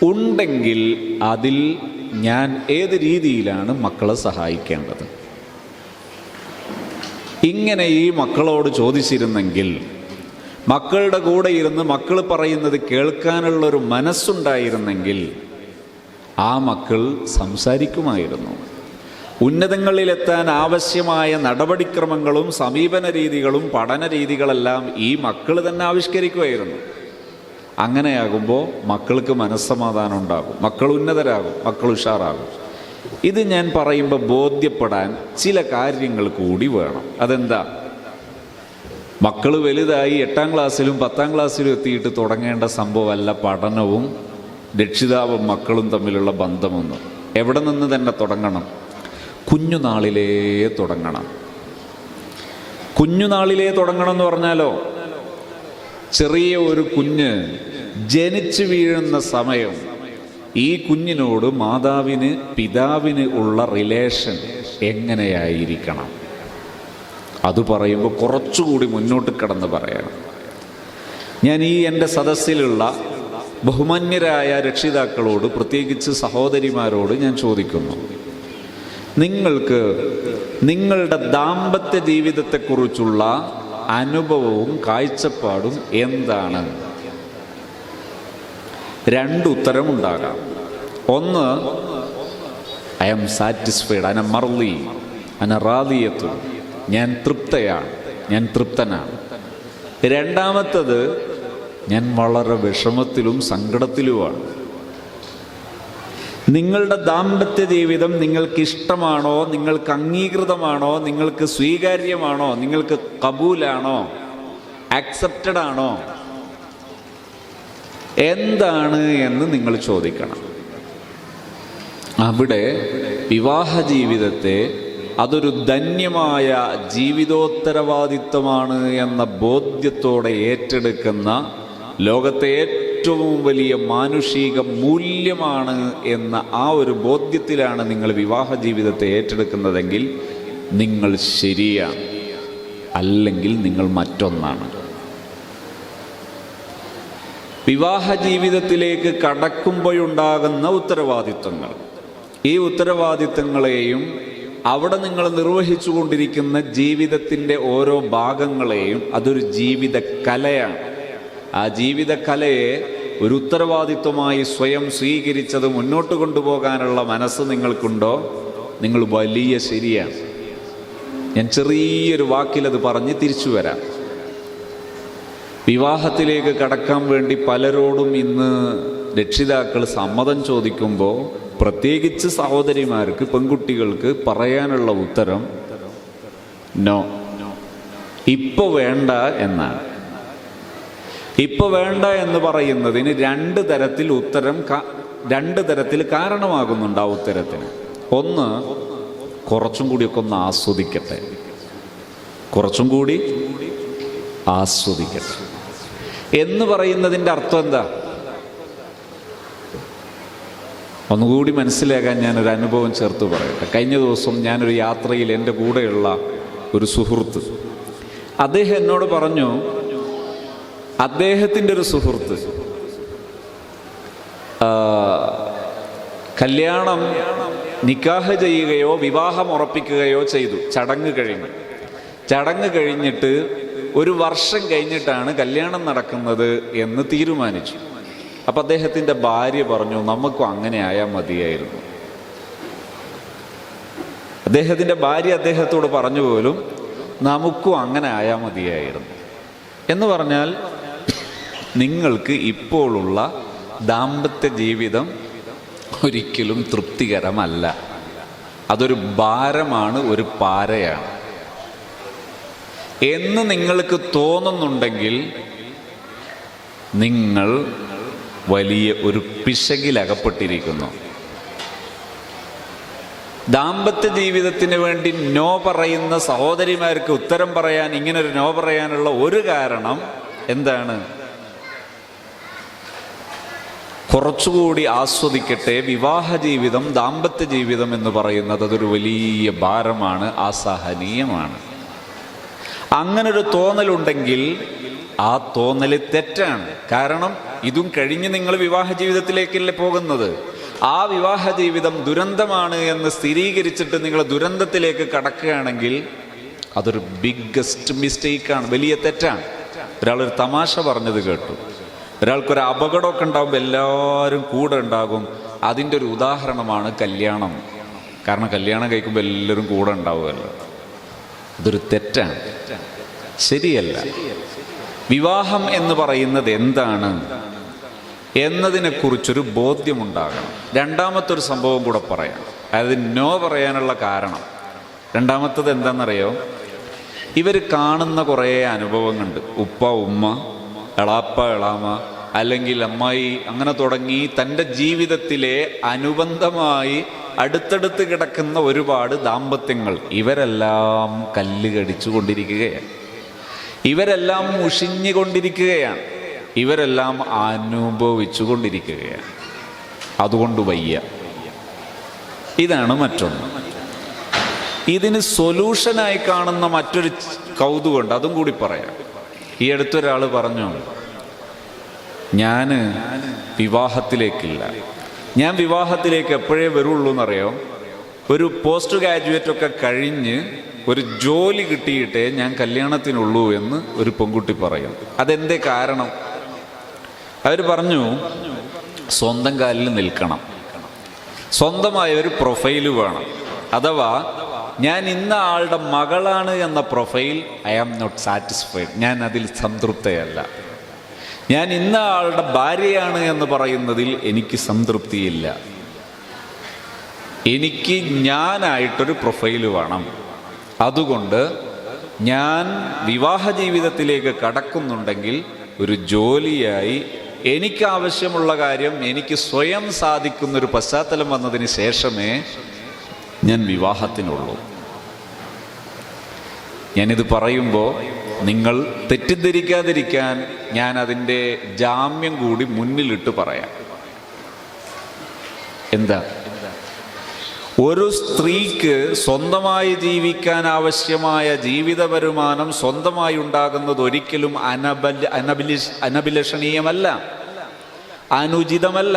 ഉണ്ടെങ്കിൽ അതിൽ ഞാൻ ഏത് രീതിയിലാണ് മക്കളെ സഹായിക്കേണ്ടത്? ഇങ്ങനെ ഈ മക്കളോട് ചോദിച്ചിരുന്നെങ്കിൽ, മക്കളുടെ കൂടെ ഇരുന്ന് മക്കൾ പറയുന്നത് കേൾക്കാനുള്ളൊരു മനസ്സുണ്ടായിരുന്നെങ്കിൽ ആ മക്കൾ സംസാരിക്കുമായിരുന്നു. ഉന്നതങ്ങളിലെത്താൻ ആവശ്യമായ നടപടിക്രമങ്ങളും സമീപന രീതികളും പഠന രീതികളെല്ലാം ഈ മക്കൾ തന്നെ ആവിഷ്കരിക്കുമായിരുന്നു. അങ്ങനെയാകുമ്പോൾ മക്കൾക്ക് മനസ്സമാധാനം ഉണ്ടാകും, മക്കൾ ഉന്നതരാകും, മക്കൾ ഉഷാറാകും. ഇത് ഞാൻ പറയുമ്പോൾ ബോധ്യപ്പെടാൻ ചില കാര്യങ്ങൾ കൂടി വേണം. അതെന്താ? മക്കൾ വലുതായി 8ാം ക്ലാസ്സിലും 10ാം ക്ലാസ്സിലും എത്തിയിട്ട് തുടങ്ങേണ്ട സംഭവമല്ല പഠനവും രക്ഷിതാവും മക്കളും തമ്മിലുള്ള ബന്ധമൊന്നും. എവിടെ നിന്ന് തന്നെ തുടങ്ങണം? കുഞ്ഞുനാളിലേ തുടങ്ങണം. കുഞ്ഞുനാളിലേ തുടങ്ങണം എന്ന് പറഞ്ഞാലോ, ചെറിയ ഒരു കുഞ്ഞ് ജനിച്ചു വീഴുന്ന സമയം ഈ കുഞ്ഞിനോട് മാതാവിന് പിതാവിന് ഉള്ള റിലേഷൻ എങ്ങനെയായിരിക്കണം? അത് പറയുമ്പോൾ കുറച്ചുകൂടി മുന്നോട്ട് കടന്ന് പറയണം. ഞാൻ ഈ എൻ്റെ സദസ്സിലുള്ള ബഹുമാന്യരായ രക്ഷിതാക്കളോട്, പ്രത്യേകിച്ച് സഹോദരിമാരോട് ഞാൻ ചോദിക്കുന്നു, നിങ്ങൾക്ക് നിങ്ങളുടെ ദാമ്പത്യ ജീവിതത്തെക്കുറിച്ചുള്ള അനുഭവവും കാഴ്ചപ്പാടും എന്താണ്? 2 ഉത്തരമുണ്ടാകാം. ഒന്ന്, ഐ ആം സാറ്റിസ്ഫൈഡ്, അന മർലി, അന റാദിയത്തു, ഞാൻ തൃപ്തയാണ്, ഞാൻ തൃപ്തനാണ്. രണ്ടാമത്തത്, ഞാൻ വളരെ വിഷമത്തിലും സങ്കടത്തിലുമാണ്. നിങ്ങളുടെ ദാമ്പത്യ ജീവിതം നിങ്ങൾക്ക് ഇഷ്ടമാണോ? നിങ്ങൾക്ക് അംഗീകൃതമാണോ? നിങ്ങൾക്ക് സ്വീകാര്യമാണോ? നിങ്ങൾക്ക് കബൂലാണോ? ആക്സെപ്റ്റഡ് ആണോ? എന്താണ് എന്ന് നിങ്ങൾ ചോദിക്കണം. അവിടെ വിവാഹ ജീവിതത്തെ അതൊരു ധന്യമായ ജീവിതോത്തരവാദിത്വമാണ് എന്ന ബോധ്യത്തോടെ ഏറ്റെടുക്കുന്ന, ലോകത്തെ ഏറ്റവും വലിയ മാനുഷിക മൂല്യമാണ് എന്ന ആ ഒരു ബോധ്യത്തിലാണ് നിങ്ങൾ വിവാഹ ജീവിതത്തെ ഏറ്റെടുക്കുന്നതെങ്കിൽ നിങ്ങൾ ശരിയാണ്, അല്ലെങ്കിൽ നിങ്ങൾ മറ്റൊന്നാണ്. വിവാഹ ജീവിതത്തിലേക്ക് കടക്കുമ്പോഴുണ്ടാകുന്ന ഉത്തരവാദിത്വങ്ങൾ, ഈ ഉത്തരവാദിത്വങ്ങളെയും അവിടെ നിങ്ങൾ നിർവഹിച്ചു കൊണ്ടിരിക്കുന്ന ജീവിതത്തിൻ്റെ ഓരോ ഭാഗങ്ങളെയും അതൊരു ജീവിത കലയാണ്. ആ ജീവിത കലയെ ഒരു ഉത്തരവാദിത്വമായി സ്വയം സ്വീകരിച്ചത് മുന്നോട്ട് കൊണ്ടുപോകാനുള്ള മനസ്സ് നിങ്ങൾക്കുണ്ടോ? നിങ്ങൾ വലിയ ശരിയാണ്. ഞാൻ ചെറിയൊരു വാക്കിലത് പറഞ്ഞ് തിരിച്ചു വരാം. വിവാഹത്തിലേക്ക് കടക്കാൻ വേണ്ടി പലരോടും ഇന്ന് രക്ഷിതാക്കൾ സമ്മതം ചോദിക്കുമ്പോൾ, പ്രത്യേകിച്ച് സഹോദരിമാർക്ക്, പെൺകുട്ടികൾക്ക് പറയാനുള്ള ഉത്തരം നോ, ഇപ്പൊ വേണ്ട എന്നാണ്. ഇപ്പൊ വേണ്ട എന്ന് പറയുന്നതിന് 2 തരത്തിൽ ഉത്തരം, 2 തരത്തിൽ കാരണമാകുന്നുണ്ട് ആ ഉത്തരത്തിന്. ഒന്ന്, കുറച്ചും കൂടിയൊക്കെ ഒന്ന് ആസ്വദിക്കട്ടെ, കുറച്ചും കൂടി ആസ്വദിക്കട്ടെ എന്ന് പറയുന്നതിൻ്റെ അർത്ഥം എന്താ? ഒന്നുകൂടി മനസ്സിലാക്കാൻ ഞാനൊരു അനുഭവം ചേർത്ത് പറയട്ടെ. കഴിഞ്ഞ ദിവസം ഞാനൊരു യാത്രയിൽ എൻ്റെ കൂടെയുള്ള ഒരു സുഹൃത്ത്, അദ്ദേഹം എന്നോട് പറഞ്ഞു, അദ്ദേഹത്തിൻ്റെ ഒരു സുഹൃത്ത് കല്യാണം, നിക്കാഹ് ചെയ്യുകയോ വിവാഹം ഉറപ്പിക്കുകയോ ചെയ്തു. ചടങ്ങ് കഴിഞ്ഞിട്ട് 1 വർഷം കഴിഞ്ഞിട്ടാണ് കല്യാണം നടക്കുന്നത് എന്ന് തീരുമാനിച്ചു. അപ്പം അദ്ദേഹത്തിൻ്റെ ഭാര്യ പറഞ്ഞു, നമുക്കും അങ്ങനെ ആയാൽ മതിയായിരുന്നു. അദ്ദേഹത്തിൻ്റെ ഭാര്യ അദ്ദേഹത്തോട് പറഞ്ഞു പോലും, നമുക്കും അങ്ങനെ ആയാൽ മതിയായിരുന്നു എന്ന് പറഞ്ഞാൽ, നിങ്ങൾക്ക് ഇപ്പോഴുള്ള ദാമ്പത്യ ജീവിതം ഒരിക്കലും തൃപ്തികരമല്ല. അതൊരു ഭാരമാണ്, ഒരു പാരയാണ് എന്ന് നിങ്ങൾക്ക് തോന്നുന്നുണ്ടെങ്കിൽ നിങ്ങൾ വലിയ ഒരു പിശകിലകപ്പെട്ടിരിക്കുന്നു. ദാമ്പത്യ ജീവിതത്തിന് വേണ്ടി നോ പറയുന്ന സഹോദരിമാർക്ക് ഉത്തരം പറയാൻ, ഇങ്ങനൊരു നോ പറയാനുള്ള ഒരു കാരണം എന്താണ്? കുറച്ചുകൂടി ആസ്വദിക്കട്ടെ. വിവാഹ ജീവിതം, ദാമ്പത്യ ജീവിതം എന്ന് പറയുന്നത് അതൊരു വലിയ ഭാരമാണ്, അസഹനീയമാണ്. അങ്ങനൊരു തോന്നലുണ്ടെങ്കിൽ ആ തോന്നൽ തെറ്റാണ്. കാരണം ഇതും കഴിഞ്ഞ് നിങ്ങൾ വിവാഹ ജീവിതത്തിലേക്കല്ലേ പോകുന്നത്. ആ വിവാഹ ജീവിതം ദുരന്തമാണ് എന്ന് സ്ഥിരീകരിച്ചിട്ട് നിങ്ങൾ ദുരന്തത്തിലേക്ക് കടക്കുകയാണെങ്കിൽ അതൊരു ബിഗ്ഗസ്റ്റ് മിസ്റ്റേക്കാണ്, വലിയ തെറ്റാണ്. ഒരാളൊരു തമാശ പറഞ്ഞത് കേട്ടു. ഒരാൾക്കൊരു അപകടമൊക്കെ ഉണ്ടാകുമ്പോൾ എല്ലാവരും കൂടെ ഉണ്ടാകും. അതിൻ്റെ ഒരു ഉദാഹരണമാണ് കല്യാണം. കാരണം കല്യാണം കഴിക്കുമ്പോൾ എല്ലാവരും കൂടെ ഉണ്ടാവുമല്ലോ. അതൊരു തെറ്റാണ്, ശരിയല്ല. വിവാഹം എന്ന് പറയുന്നത് എന്താണ് എന്നതിനെക്കുറിച്ചൊരു ബോധ്യമുണ്ടാകണം. രണ്ടാമത്തൊരു സംഭവം കൂടെ പറയാം. അതായത് നോ പറയാനുള്ള കാരണം രണ്ടാമത്തത് എന്താണെന്നറിയോ? ഇവർ കാണുന്ന കുറേ അനുഭവങ്ങളുണ്ട്. ഉപ്പ, ഉമ്മ, എളാപ്പ, എളാമ, അല്ലെങ്കിൽ അമ്മായി, അങ്ങനെ തുടങ്ങി തൻ്റെ ജീവിതത്തിലെ അനുബന്ധമായി അടുത്തടുത്ത് കിടക്കുന്ന ഒരുപാട് ദാമ്പത്യങ്ങൾ. ഇവരെല്ലാം കല്ല് കടിച്ചു കൊണ്ടിരിക്കുകയാണ്, ഇവരെല്ലാം മുഷിഞ്ഞുകൊണ്ടിരിക്കുകയാണ്, ഇവരെല്ലാം അനുഭവിച്ചു കൊണ്ടിരിക്കുകയാണ്. അതുകൊണ്ട് വയ്യ. ഇതാണ് മറ്റൊന്ന്. ഇതിന് സൊല്യൂഷനായി കാണുന്ന മറ്റൊരു കൗതുകമുണ്ട്, അതും കൂടി പറയാം. ഈ അടുത്തൊരാൾ പറഞ്ഞു, ഞാൻ വിവാഹത്തിലേക്കില്ല. ഞാൻ വിവാഹത്തിലേക്ക് എപ്പോഴേ വരുള്ളൂ എന്നറിയോ? ഒരു പോസ്റ്റ് ഗ്രാജുവേറ്റ് ഒക്കെ കഴിഞ്ഞ് ഒരു ജോലി കിട്ടിയിട്ടേ ഞാൻ കല്യാണത്തിനുള്ളൂ എന്ന് ഒരു പെൺകുട്ടി പറയും. അതെന്തേ കാരണം? അവർ പറഞ്ഞു, സ്വന്തം കാലിൽ നിൽക്കണം, സ്വന്തമായ ഒരു പ്രൊഫൈല് വേണം. അഥവാ ഞാൻ ഇന്ന ആളുടെ മകളാണ് എന്ന profile I am not satisfied, ഞാൻ അതിൽ സംതൃപ്തയല്ല. ഞാൻ ഇന്ന ആളുടെ ഭാര്യയാണ് എന്ന് പറയുന്നതിൽ എനിക്ക് സംതൃപ്തിയില്ല. എനിക്ക് ഞാനായിട്ടൊരു പ്രൊഫൈല് വേണം. അതുകൊണ്ട് ഞാൻ വിവാഹ ജീവിതത്തിലേക്ക് കടക്കുന്നുണ്ടെങ്കിൽ ഒരു ജോലിയായി എനിക്കാവശ്യമുള്ള കാര്യം എനിക്ക് സ്വയം സാധിക്കുന്നൊരു പശ്ചാത്തലം വന്നതിന് ശേഷമേ ഞാൻ വിവാഹത്തിനുള്ളൂ. ഞാനിത് പറയുമ്പോൾ നിങ്ങൾ തെറ്റിദ്ധരിക്കാതിരിക്കാൻ ഞാൻ അതിൻ്റെ ജാമ്യം കൂടി മുന്നിലിട്ട് പറയാം. എന്താ? ഒരു സ്ത്രീക്ക് സ്വന്തമായി ജീവിക്കാൻ ആവശ്യമായ ജീവിത വരുമാനം സ്വന്തമായി ഉണ്ടാകുന്നത് ഒരിക്കലും അനഭിലഷണീയമല്ല, അനുചിതമല്ല.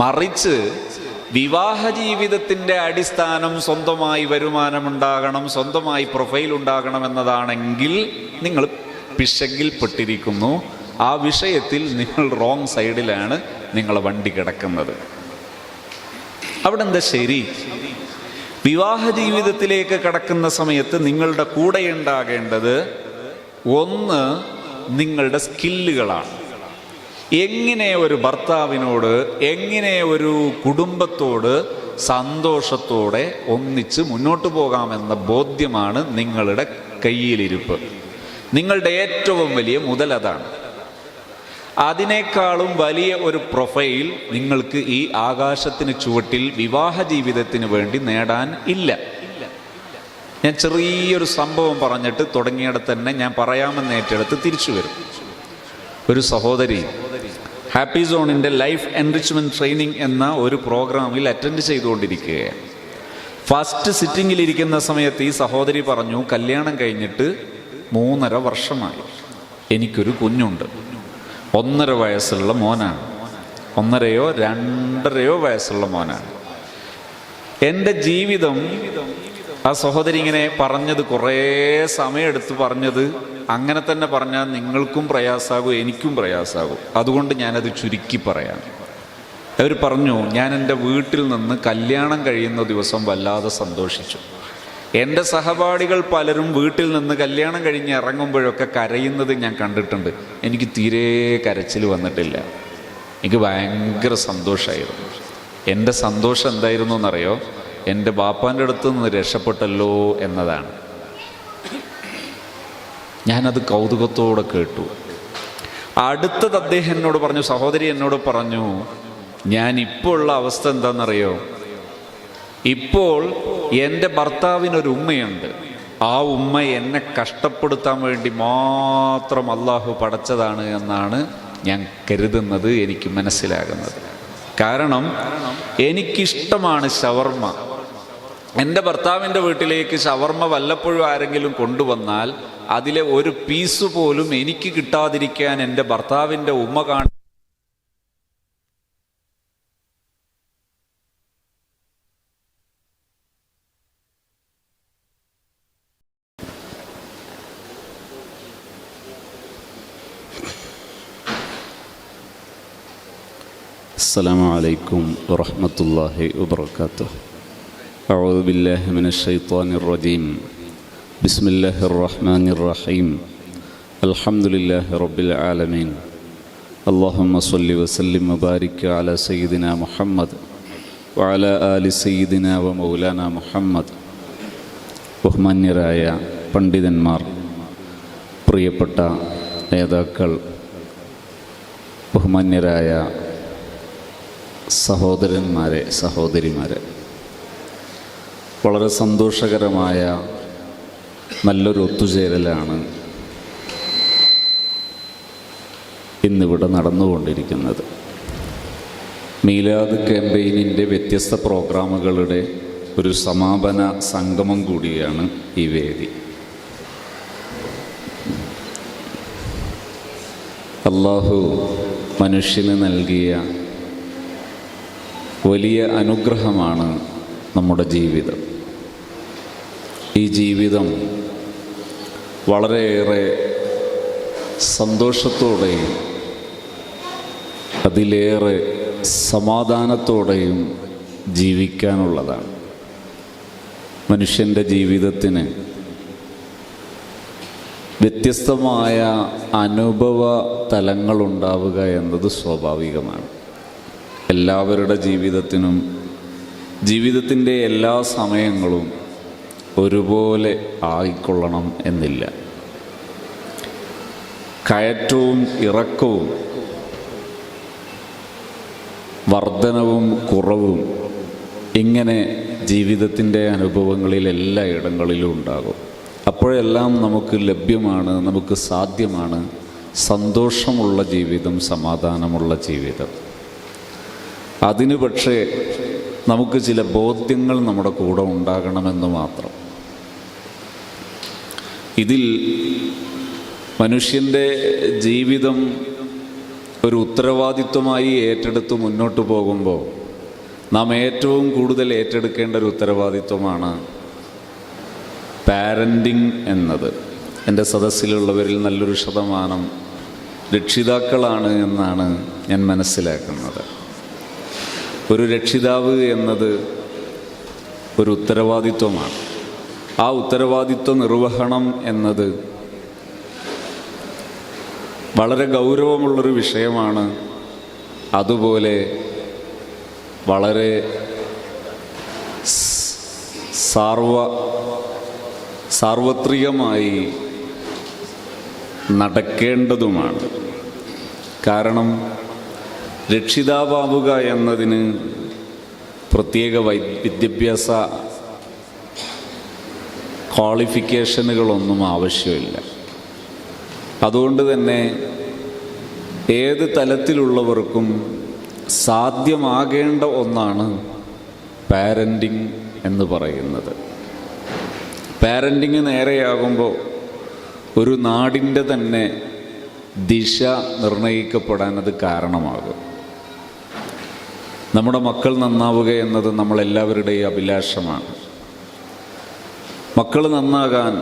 മറിച്ച് വിവാഹ ജീവിതത്തിൻ്റെ അടിസ്ഥാനം സ്വന്തമായി വരുമാനമുണ്ടാകണം, സ്വന്തമായി പ്രൊഫൈൽ ഉണ്ടാകണം എന്നതാണെങ്കിൽ നിങ്ങൾ പിശകിൽപ്പെട്ടിരിക്കുന്നു. ആ വിഷയത്തിൽ നിങ്ങൾ റോങ് സൈഡിലാണ് നിങ്ങളെ വണ്ടി കിടക്കുന്നത്. അവിടെ എന്താ ശരി? വിവാഹ ജീവിതത്തിലേക്ക് കടക്കുന്ന സമയത്ത് നിങ്ങളുടെ കൂടെ ഉണ്ടാകേണ്ടത് ഒന്ന് നിങ്ങളുടെ സ്കില്ലുകളാണ്. എങ്ങനെ ഒരു ഭർത്താവിനോട്, എങ്ങനെ ഒരു കുടുംബത്തോട് സന്തോഷത്തോടെ ഒന്നിച്ച് മുന്നോട്ട് പോകാമെന്ന ബോധ്യമാണ് നിങ്ങളുടെ കയ്യിലിരിപ്പ്. നിങ്ങളുടെ ഏറ്റവും വലിയ മുതൽ അതാണ്. അതിനേക്കാളും വലിയ ഒരു പ്രൊഫൈൽ നിങ്ങൾക്ക് ഈ ആകാശത്തിന് ചുവട്ടിൽ വിവാഹ ജീവിതത്തിന് വേണ്ടി നേടാൻ ഇല്ല. ഞാൻ ചെറിയൊരു സംഭവം പറഞ്ഞിട്ട് തുടങ്ങിയിടത്ത് തന്നെ ഞാൻ പറയാമെന്ന് ഏറ്റെടുത്ത് തിരിച്ചു വരും. ഒരു സഹോദരി ഹാപ്പി സോണിൻ്റെ ലൈഫ് എൻറിച്ച്മെൻറ്റ് ട്രെയിനിങ് എന്ന ഒരു പ്രോഗ്രാമിൽ അറ്റൻഡ് ചെയ്തുകൊണ്ടിരിക്കുകയാണ്. ഫസ്റ്റ് സിറ്റിങ്ങിലിരിക്കുന്ന സമയത്ത് ഈ സഹോദരി പറഞ്ഞു, കല്യാണം കഴിഞ്ഞിട്ട് 3.5 വർഷമായി, എനിക്കൊരു കുഞ്ഞുണ്ട്, 1.5 വയസ്സുള്ള മോനാണ്, 1.5 2.5 വയസ്സുള്ള മോനാണ്. എൻ്റെ ജീവിതം, ആ സഹോദരി ഇങ്ങനെ പറഞ്ഞത് കുറേ സമയമെടുത്ത് പറഞ്ഞത്, അങ്ങനെ തന്നെ പറഞ്ഞാൽ നിങ്ങൾക്കും പ്രയാസാകും എനിക്കും പ്രയാസാകും. അതുകൊണ്ട് ഞാനത് ചുരുക്കി പറയാം. അവർ പറഞ്ഞു, ഞാൻ എൻ്റെ വീട്ടിൽ നിന്ന് കല്യാണം കഴിയുന്ന ദിവസം വല്ലാതെ സന്തോഷിച്ചു. എൻ്റെ സഹപാഠികൾ പലരും വീട്ടിൽ നിന്ന് കല്യാണം കഴിഞ്ഞ് ഇറങ്ങുമ്പോഴൊക്കെ കരയുന്നത് ഞാൻ കണ്ടിട്ടുണ്ട്. എനിക്ക് തീരെ കരച്ചിൽ വന്നിട്ടില്ല. എനിക്ക് ഭയങ്കര സന്തോഷമായിരുന്നു. എൻ്റെ സന്തോഷം എന്തായിരുന്നു എന്നറിയോ? എൻ്റെ ബാപ്പാൻ്റെ അടുത്ത് നിന്ന് രക്ഷപ്പെട്ടല്ലോ എന്നതാണ്. ഞാനത് കൗതുകത്തോടെ കേട്ടു. അടുത്തത് അദ്ദേഹം എന്നോട് പറഞ്ഞു, സഹോദരി എന്നോട് പറഞ്ഞു, ഞാൻ ഇപ്പോൾ ഉള്ള അവസ്ഥ എന്താണെന്നറിയോ? ഇപ്പോൾ എൻ്റെ ഭർത്താവിനൊരു ഉമ്മയുണ്ട്. ആ ഉമ്മ എന്നെ കഷ്ടപ്പെടുത്താൻ വേണ്ടി മാത്രം അള്ളാഹു പടച്ചതാണ് എന്നാണ് ഞാൻ കരുതുന്നത്, എനിക്ക് മനസ്സിലാകുന്നത്. കാരണം എനിക്കിഷ്ടമാണ് ഷവർമ്മ. എൻ്റെ ഭർത്താവിൻ്റെ വീട്ടിലേക്ക് ഷവർമ്മ വല്ലപ്പോഴും ആരെങ്കിലും കൊണ്ടുവന്നാൽ അതിലെ ഒരു പീസ് പോലും എനിക്ക് കിട്ടാതിരിക്കാൻ എൻ്റെ ഭർത്താവിൻ്റെ ഉമ്മ السلام عليكم ورحمة الله وبركاته. أعوذ بالله من الشيطان الرجيم. بسم الله الرحمن الرحيم. الحمد لله رب العالمين. اللهم صل وسلم وبارك على سيدنا محمد وعلى آل سيدنا ومولانا محمد. ബഹുമാന്യരായ പണ്ഡിതന്മാർ, പ്രിയപ്പെട്ട നേതാക്കൾ, ബഹുമാന്യരായ സഹോദരന്മാരെ, സഹോദരിമാരെ, വളരെ സന്തോഷകരമായ നല്ലൊരു ഒത്തുചേരലാണ് ഇന്നിവിടെ നടന്നുകൊണ്ടിരിക്കുന്നത്. മീലാദ് ക്യാമ്പയിനിൻ്റെ വ്യത്യസ്ത പ്രോഗ്രാമുകളുടെ ഒരു സമാപന സംഗമം കൂടിയാണ് ഈ വേദി. അല്ലാഹു മനുഷ്യന് നൽകിയ വലിയ അനുഗ്രഹമാണ് നമ്മുടെ ജീവിതം. ഈ ജീവിതം വളരെയേറെ സന്തോഷത്തോടെയും അതിലേറെ സമാധാനത്തോടെയും ജീവിക്കാനുള്ളതാണ്. മനുഷ്യൻ്റെ ജീവിതത്തിന് വ്യത്യസ്തമായ അനുഭവ തലങ്ങളുണ്ടാവുക എന്നത് സ്വാഭാവികമാണ്. എല്ലാവരുടെ ജീവിതത്തിനും ജീവിതത്തിൻ്റെ എല്ലാ സമയങ്ങളും ഒരുപോലെ ആയിക്കൊള്ളണം എന്നില്ല. കയറ്റവും ഇറക്കവും, വർധനവും കുറവും, ഇങ്ങനെ ജീവിതത്തിൻ്റെ അനുഭവങ്ങളിൽ എല്ലായിടങ്ങളിലും ഉണ്ടാകും. അപ്പോഴെല്ലാം നമുക്ക് ലഭ്യമാണ്, നമുക്ക് സാധ്യമാണ് സന്തോഷമുള്ള ജീവിതം, സമാധാനമുള്ള ജീവിതം. അതിന് പക്ഷേ നമുക്ക് ചില ബോധ്യങ്ങൾ നമ്മുടെ കൂടെ ഉണ്ടാകണമെന്ന് മാത്രം. ഇതിൽ മനുഷ്യൻ്റെ ജീവിതം ഒരു ഉത്തരവാദിത്വമായി ഏറ്റെടുത്ത് മുന്നോട്ട് പോകുമ്പോൾ നാം ഏറ്റവും കൂടുതൽ ഏറ്റെടുക്കേണ്ട ഒരു ഉത്തരവാദിത്വമാണ് പാരൻറ്റിങ് എന്നത്. എൻ്റെ സദസ്സിലുള്ളവരിൽ നല്ലൊരു ശതമാനം രക്ഷിതാക്കളാണ് എന്നാണ് ഞാൻ മനസ്സിലാക്കുന്നത്. ഒരു രക്ഷിതാവ് എന്നത് ഒരു ഉത്തരവാദിത്വമാണ്. ആ ഉത്തരവാദിത്വ നിർവഹണം എന്നത് വളരെ ഗൗരവമുള്ളൊരു വിഷയമാണ്. അതുപോലെ വളരെ സാർവത്രികമായി നടക്കേണ്ടതുമാണ്. കാരണം രക്ഷിതാവാവുക എന്നതിന് പ്രത്യേക വിദ്യാഭ്യാസ ക്വാളിഫിക്കേഷനുകളൊന്നും ആവശ്യമില്ല. അതുകൊണ്ട് തന്നെ ഏത് തലത്തിലുള്ളവർക്കും സാധ്യമാകേണ്ട ഒന്നാണ് പാരൻറ്റിങ് എന്ന് പറയുന്നത്. പാരൻറ്റിങ് നേരെയാകുമ്പോൾ ഒരു നാടിൻ്റെ തന്നെ ദിശ നിർണയിക്കപ്പെടാൻ അത് കാരണമാകും. നമ്മുടെ മക്കൾ നന്നാവുക എന്നത് നമ്മളെല്ലാവരുടെയും അഭിലാഷമാണ്. മക്കൾ നന്നാകാൻ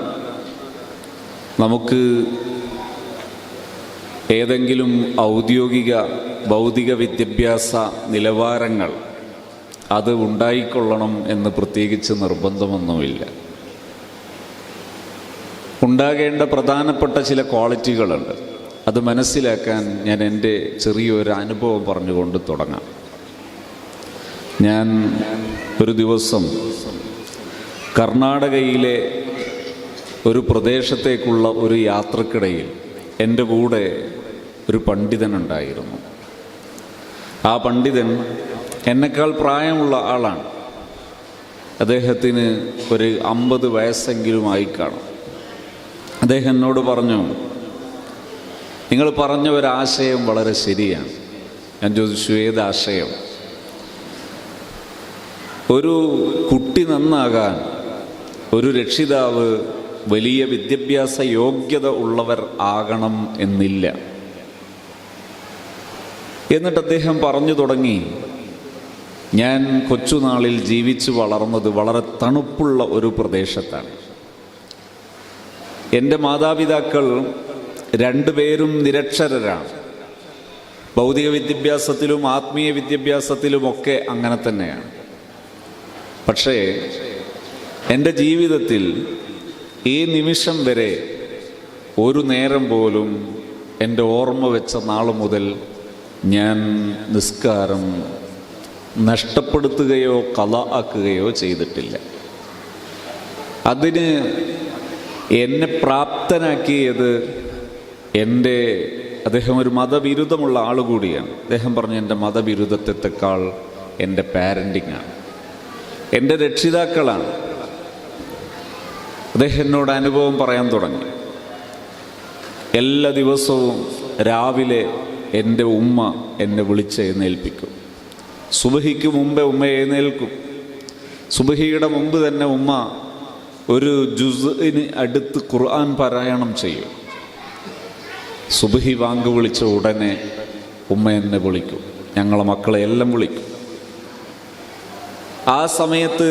നമുക്ക് ഏതെങ്കിലും ഔദ്യോഗിക ഭൗതിക വിദ്യാഭ്യാസ നിലവാരങ്ങൾ അത് ഉണ്ടായിക്കൊള്ളണം എന്ന് പ്രത്യേകിച്ച് നിർബന്ധമൊന്നുമില്ല. ഉണ്ടാകേണ്ട പ്രധാനപ്പെട്ട ചില ക്വാളിറ്റികളുണ്ട്. അത് മനസ്സിലാക്കാൻ ഞാൻ എൻ്റെ ചെറിയൊരു അനുഭവം പറഞ്ഞുകൊണ്ട് തുടങ്ങാം. ഞാൻ ഒരു ദിവസം കർണാടകയിലെ ഒരു പ്രദേശത്തേക്കുള്ള ഒരു യാത്രക്കിടയിൽ എൻ്റെ കൂടെ ഒരു പണ്ഡിതനുണ്ടായിരുന്നു. ആ പണ്ഡിതൻ എന്നെക്കാൾ പ്രായമുള്ള ആളാണ്. അദ്ദേഹത്തിന് ഒരു 50 വയസ്സെങ്കിലും ആയി കാണും. അദ്ദേഹം എന്നോട് പറഞ്ഞു, നിങ്ങൾ പറഞ്ഞ ഒരാശയം വളരെ ശരിയാണ്. ഞാൻ ചോദിച്ചു, ഏതാശയം? ഒരു കുട്ടി നന്നാകാൻ ഒരു രക്ഷിതാവ് വലിയ വിദ്യാഭ്യാസ യോഗ്യത ഉള്ളവർ ആകണം എന്നില്ല. എന്നിട്ട് അദ്ദേഹം പറഞ്ഞു തുടങ്ങി, ഞാൻ കൊച്ചുനാളിൽ ജീവിച്ചു വളർന്നത് വളരെ തണുപ്പുള്ള ഒരു പ്രദേശത്താണ്. എൻ്റെ മാതാപിതാക്കൾ രണ്ടുപേരും നിരക്ഷരരാണ്. ഭൗതിക വിദ്യാഭ്യാസത്തിലും ആത്മീയ വിദ്യാഭ്യാസത്തിലുമൊക്കെ അങ്ങനെ തന്നെയാണ്. പക്ഷേ എൻ്റെ ജീവിതത്തിൽ ഈ നിമിഷം വരെ ഒരു നേരം പോലും എൻ്റെ ഓർമ്മ വെച്ച നാൾ മുതൽ ഞാൻ നിസ്കാരം നഷ്ടപ്പെടുത്തുകയോ ഖളാ ആക്കുകയോ ചെയ്തിട്ടില്ല. അതിന് എന്നെ പ്രാപ്തനാക്കിയത് അദ്ദേഹം ഒരു മതവിരുദ്ധമുള്ള ആൾ കൂടിയാണ്. അദ്ദേഹം പറഞ്ഞു, എൻ്റെ മതവിരുദ്ധത്തെക്കാൾ എൻ്റെ പാരൻറ്റിങ്ങാണ്, എൻ്റെ രക്ഷിതാക്കളാണ്. അദ്ദേഹം എന്നോട് അനുഭവം പറയാൻ തുടങ്ങി. എല്ലാ ദിവസവും രാവിലെ എൻ്റെ ഉമ്മ എന്നെ വിളിച്ചെഴുന്നേൽപ്പിക്കും. സുബഹിക്ക് മുമ്പേ ഉമ്മ എഴുന്നേൽക്കും. സുബഹിയുടെ മുമ്പ് തന്നെ ഉമ്മ ഒരു ജുസ്ഇന് അടുത്ത് ഖുർആൻ പാരായണം ചെയ്യും. സുബഹി വാങ്ക് വിളിച്ച ഉടനെ ഉമ്മ എന്നെ വിളിക്കും, ഞങ്ങളെ മക്കളെ എല്ലാം വിളിക്കും. ആ സമയത്ത്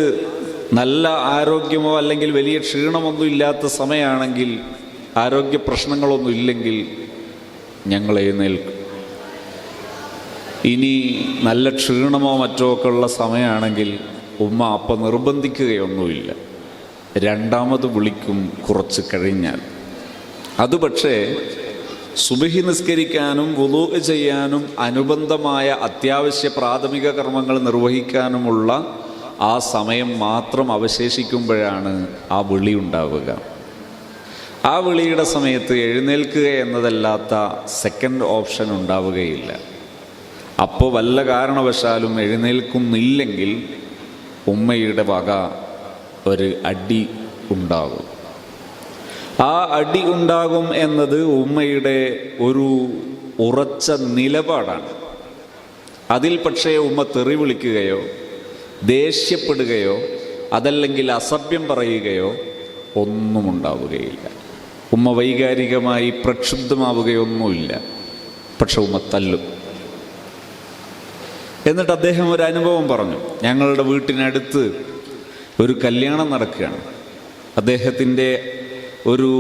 നല്ല ആരോഗ്യമോ അല്ലെങ്കിൽ വലിയ ക്ഷീണമൊന്നും ഇല്ലാത്ത സമയമാണെങ്കിൽ, ആരോഗ്യ പ്രശ്നങ്ങളൊന്നും ഇല്ലെങ്കിൽ ഞങ്ങൾ എഴുന്നേൽക്കും. ഇനി നല്ല ക്ഷീണമോ മറ്റോ ഒക്കെ ഉള്ള സമയമാണെങ്കിൽ ഉമ്മ അപ്പം നിർബന്ധിക്കുകയൊന്നുമില്ല, രണ്ടാമത് വിളിക്കും കുറച്ച് കഴിഞ്ഞാൽ. അത് പക്ഷേ സുബഹി നിസ്കരിക്കാനും വുളൂ ചെയ്യാനും അനുബന്ധമായ അത്യാവശ്യ പ്രാഥമിക കർമ്മങ്ങൾ നിർവഹിക്കാനുമുള്ള ആ സമയം മാത്രം അവശേഷിക്കുമ്പോഴാണ് ആ വിളി ഉണ്ടാവുക. ആ വിളിയുടെ സമയത്ത് എഴുന്നേൽക്കുക എന്നതല്ലാത്ത സെക്കൻഡ് ഓപ്ഷൻ ഉണ്ടാവുകയില്ല. അപ്പോൾ വല്ല കാരണവശാലും എഴുന്നേൽക്കുന്നില്ലെങ്കിൽ ഉമ്മയുടെ വക ഒരു അടി ഉണ്ടാകും. ആ അടി ഉണ്ടാകും എന്നത് ഉമ്മയുടെ ഒരു ഉറച്ച നിലപാടാണ്. അതിൽ പക്ഷേ ഉമ്മ തെറി വിളിക്കുകയോ ദേഷ്യപ്പെടുകയോ അതല്ലെങ്കിൽ അസഭ്യം പറയുകയോ ഒന്നും ഉണ്ടാവുകയില്ല. ഉമ്മ വൈകാരികമായി പ്രക്ഷുബ്ധമാവുകയൊന്നുമില്ല. പക്ഷെ ഉമ്മ തല്ലും. എന്നിട്ട് അദ്ദേഹം ഒരു അനുഭവം പറഞ്ഞു. ഞങ്ങളുടെ വീട്ടിനടുത്ത് ഒരു കല്യാണം നടക്കുകയാണ്. അദ്ദേഹത്തിൻ്റെ ഒരു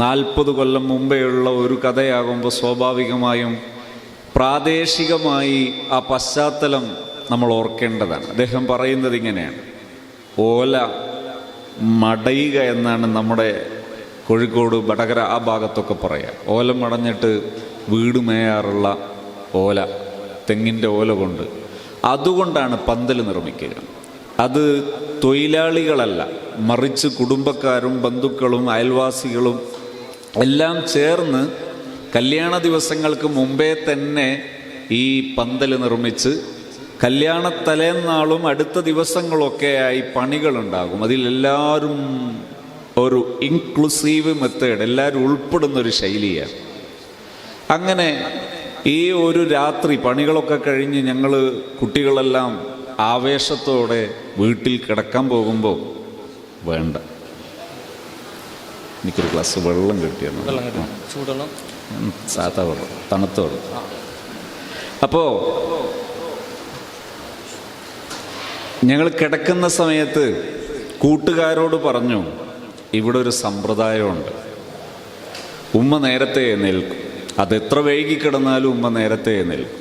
40 കൊല്ലം മുമ്പേയുള്ള ഒരു കഥയാകുമ്പോൾ സ്വാഭാവികമായും പ്രാദേശികമായി ആ പശ്ചാത്തലം നമ്മൾ ഓർക്കേണ്ടതാണ്. അദ്ദേഹം പറയുന്നത് ഇങ്ങനെയാണ്: ഓല മടയുക എന്നാണ് നമ്മുടെ കോഴിക്കോട് വടകര ആ ഭാഗത്തൊക്കെ പറയുക. ഓല മടഞ്ഞിട്ട് വീട് മേയാറുള്ള ഓല, തെങ്ങിൻ്റെ ഓല കൊണ്ട്, അതുകൊണ്ടാണ് പന്തൽ നിർമ്മിക്കുക. അത് തൊഴിലാളികളല്ല, മറിച്ച് കുടുംബക്കാരും ബന്ധുക്കളും അയൽവാസികളും എല്ലാം ചേർന്ന് കല്യാണ ദിവസങ്ങൾക്ക് മുമ്പേ തന്നെ ഈ പന്തൽ നിർമ്മിച്ച് കല്യാണ തലേന്നാളും അടുത്ത ദിവസങ്ങളൊക്കെയായി പണികളുണ്ടാകും. അതിലെല്ലാവരും ഒരു ഇൻക്ലൂസീവ് മെത്തേഡ്, എല്ലാവരും ഉൾപ്പെടുന്നൊരു ശൈലിയാണ്. അങ്ങനെ ഈ ഒരു രാത്രി പണികളൊക്കെ കഴിഞ്ഞ് ഞങ്ങൾ കുട്ടികളെല്ലാം ആവേശത്തോടെ വീട്ടിൽ കിടക്കാൻ പോകുമ്പോൾ, വേണ്ട, എനിക്കൊരു ഗ്ലാസ് വെള്ളം കിട്ടിയാണ്, സാധാ വെള്ളം, തണുത്ത വെള്ളം. അപ്പോൾ ഞങ്ങൾ കിടക്കുന്ന സമയത്ത് കൂട്ടുകാരോട് പറഞ്ഞു, ഇവിടെ ഒരു സമ്പ്രദായമുണ്ട്, ഉമ്മ നേരത്തെ എഴുന്നേൽക്കും. അതെത്ര വൈകി കിടന്നാലും ഉമ്മ നേരത്തെ എഴുന്നേൽക്കും.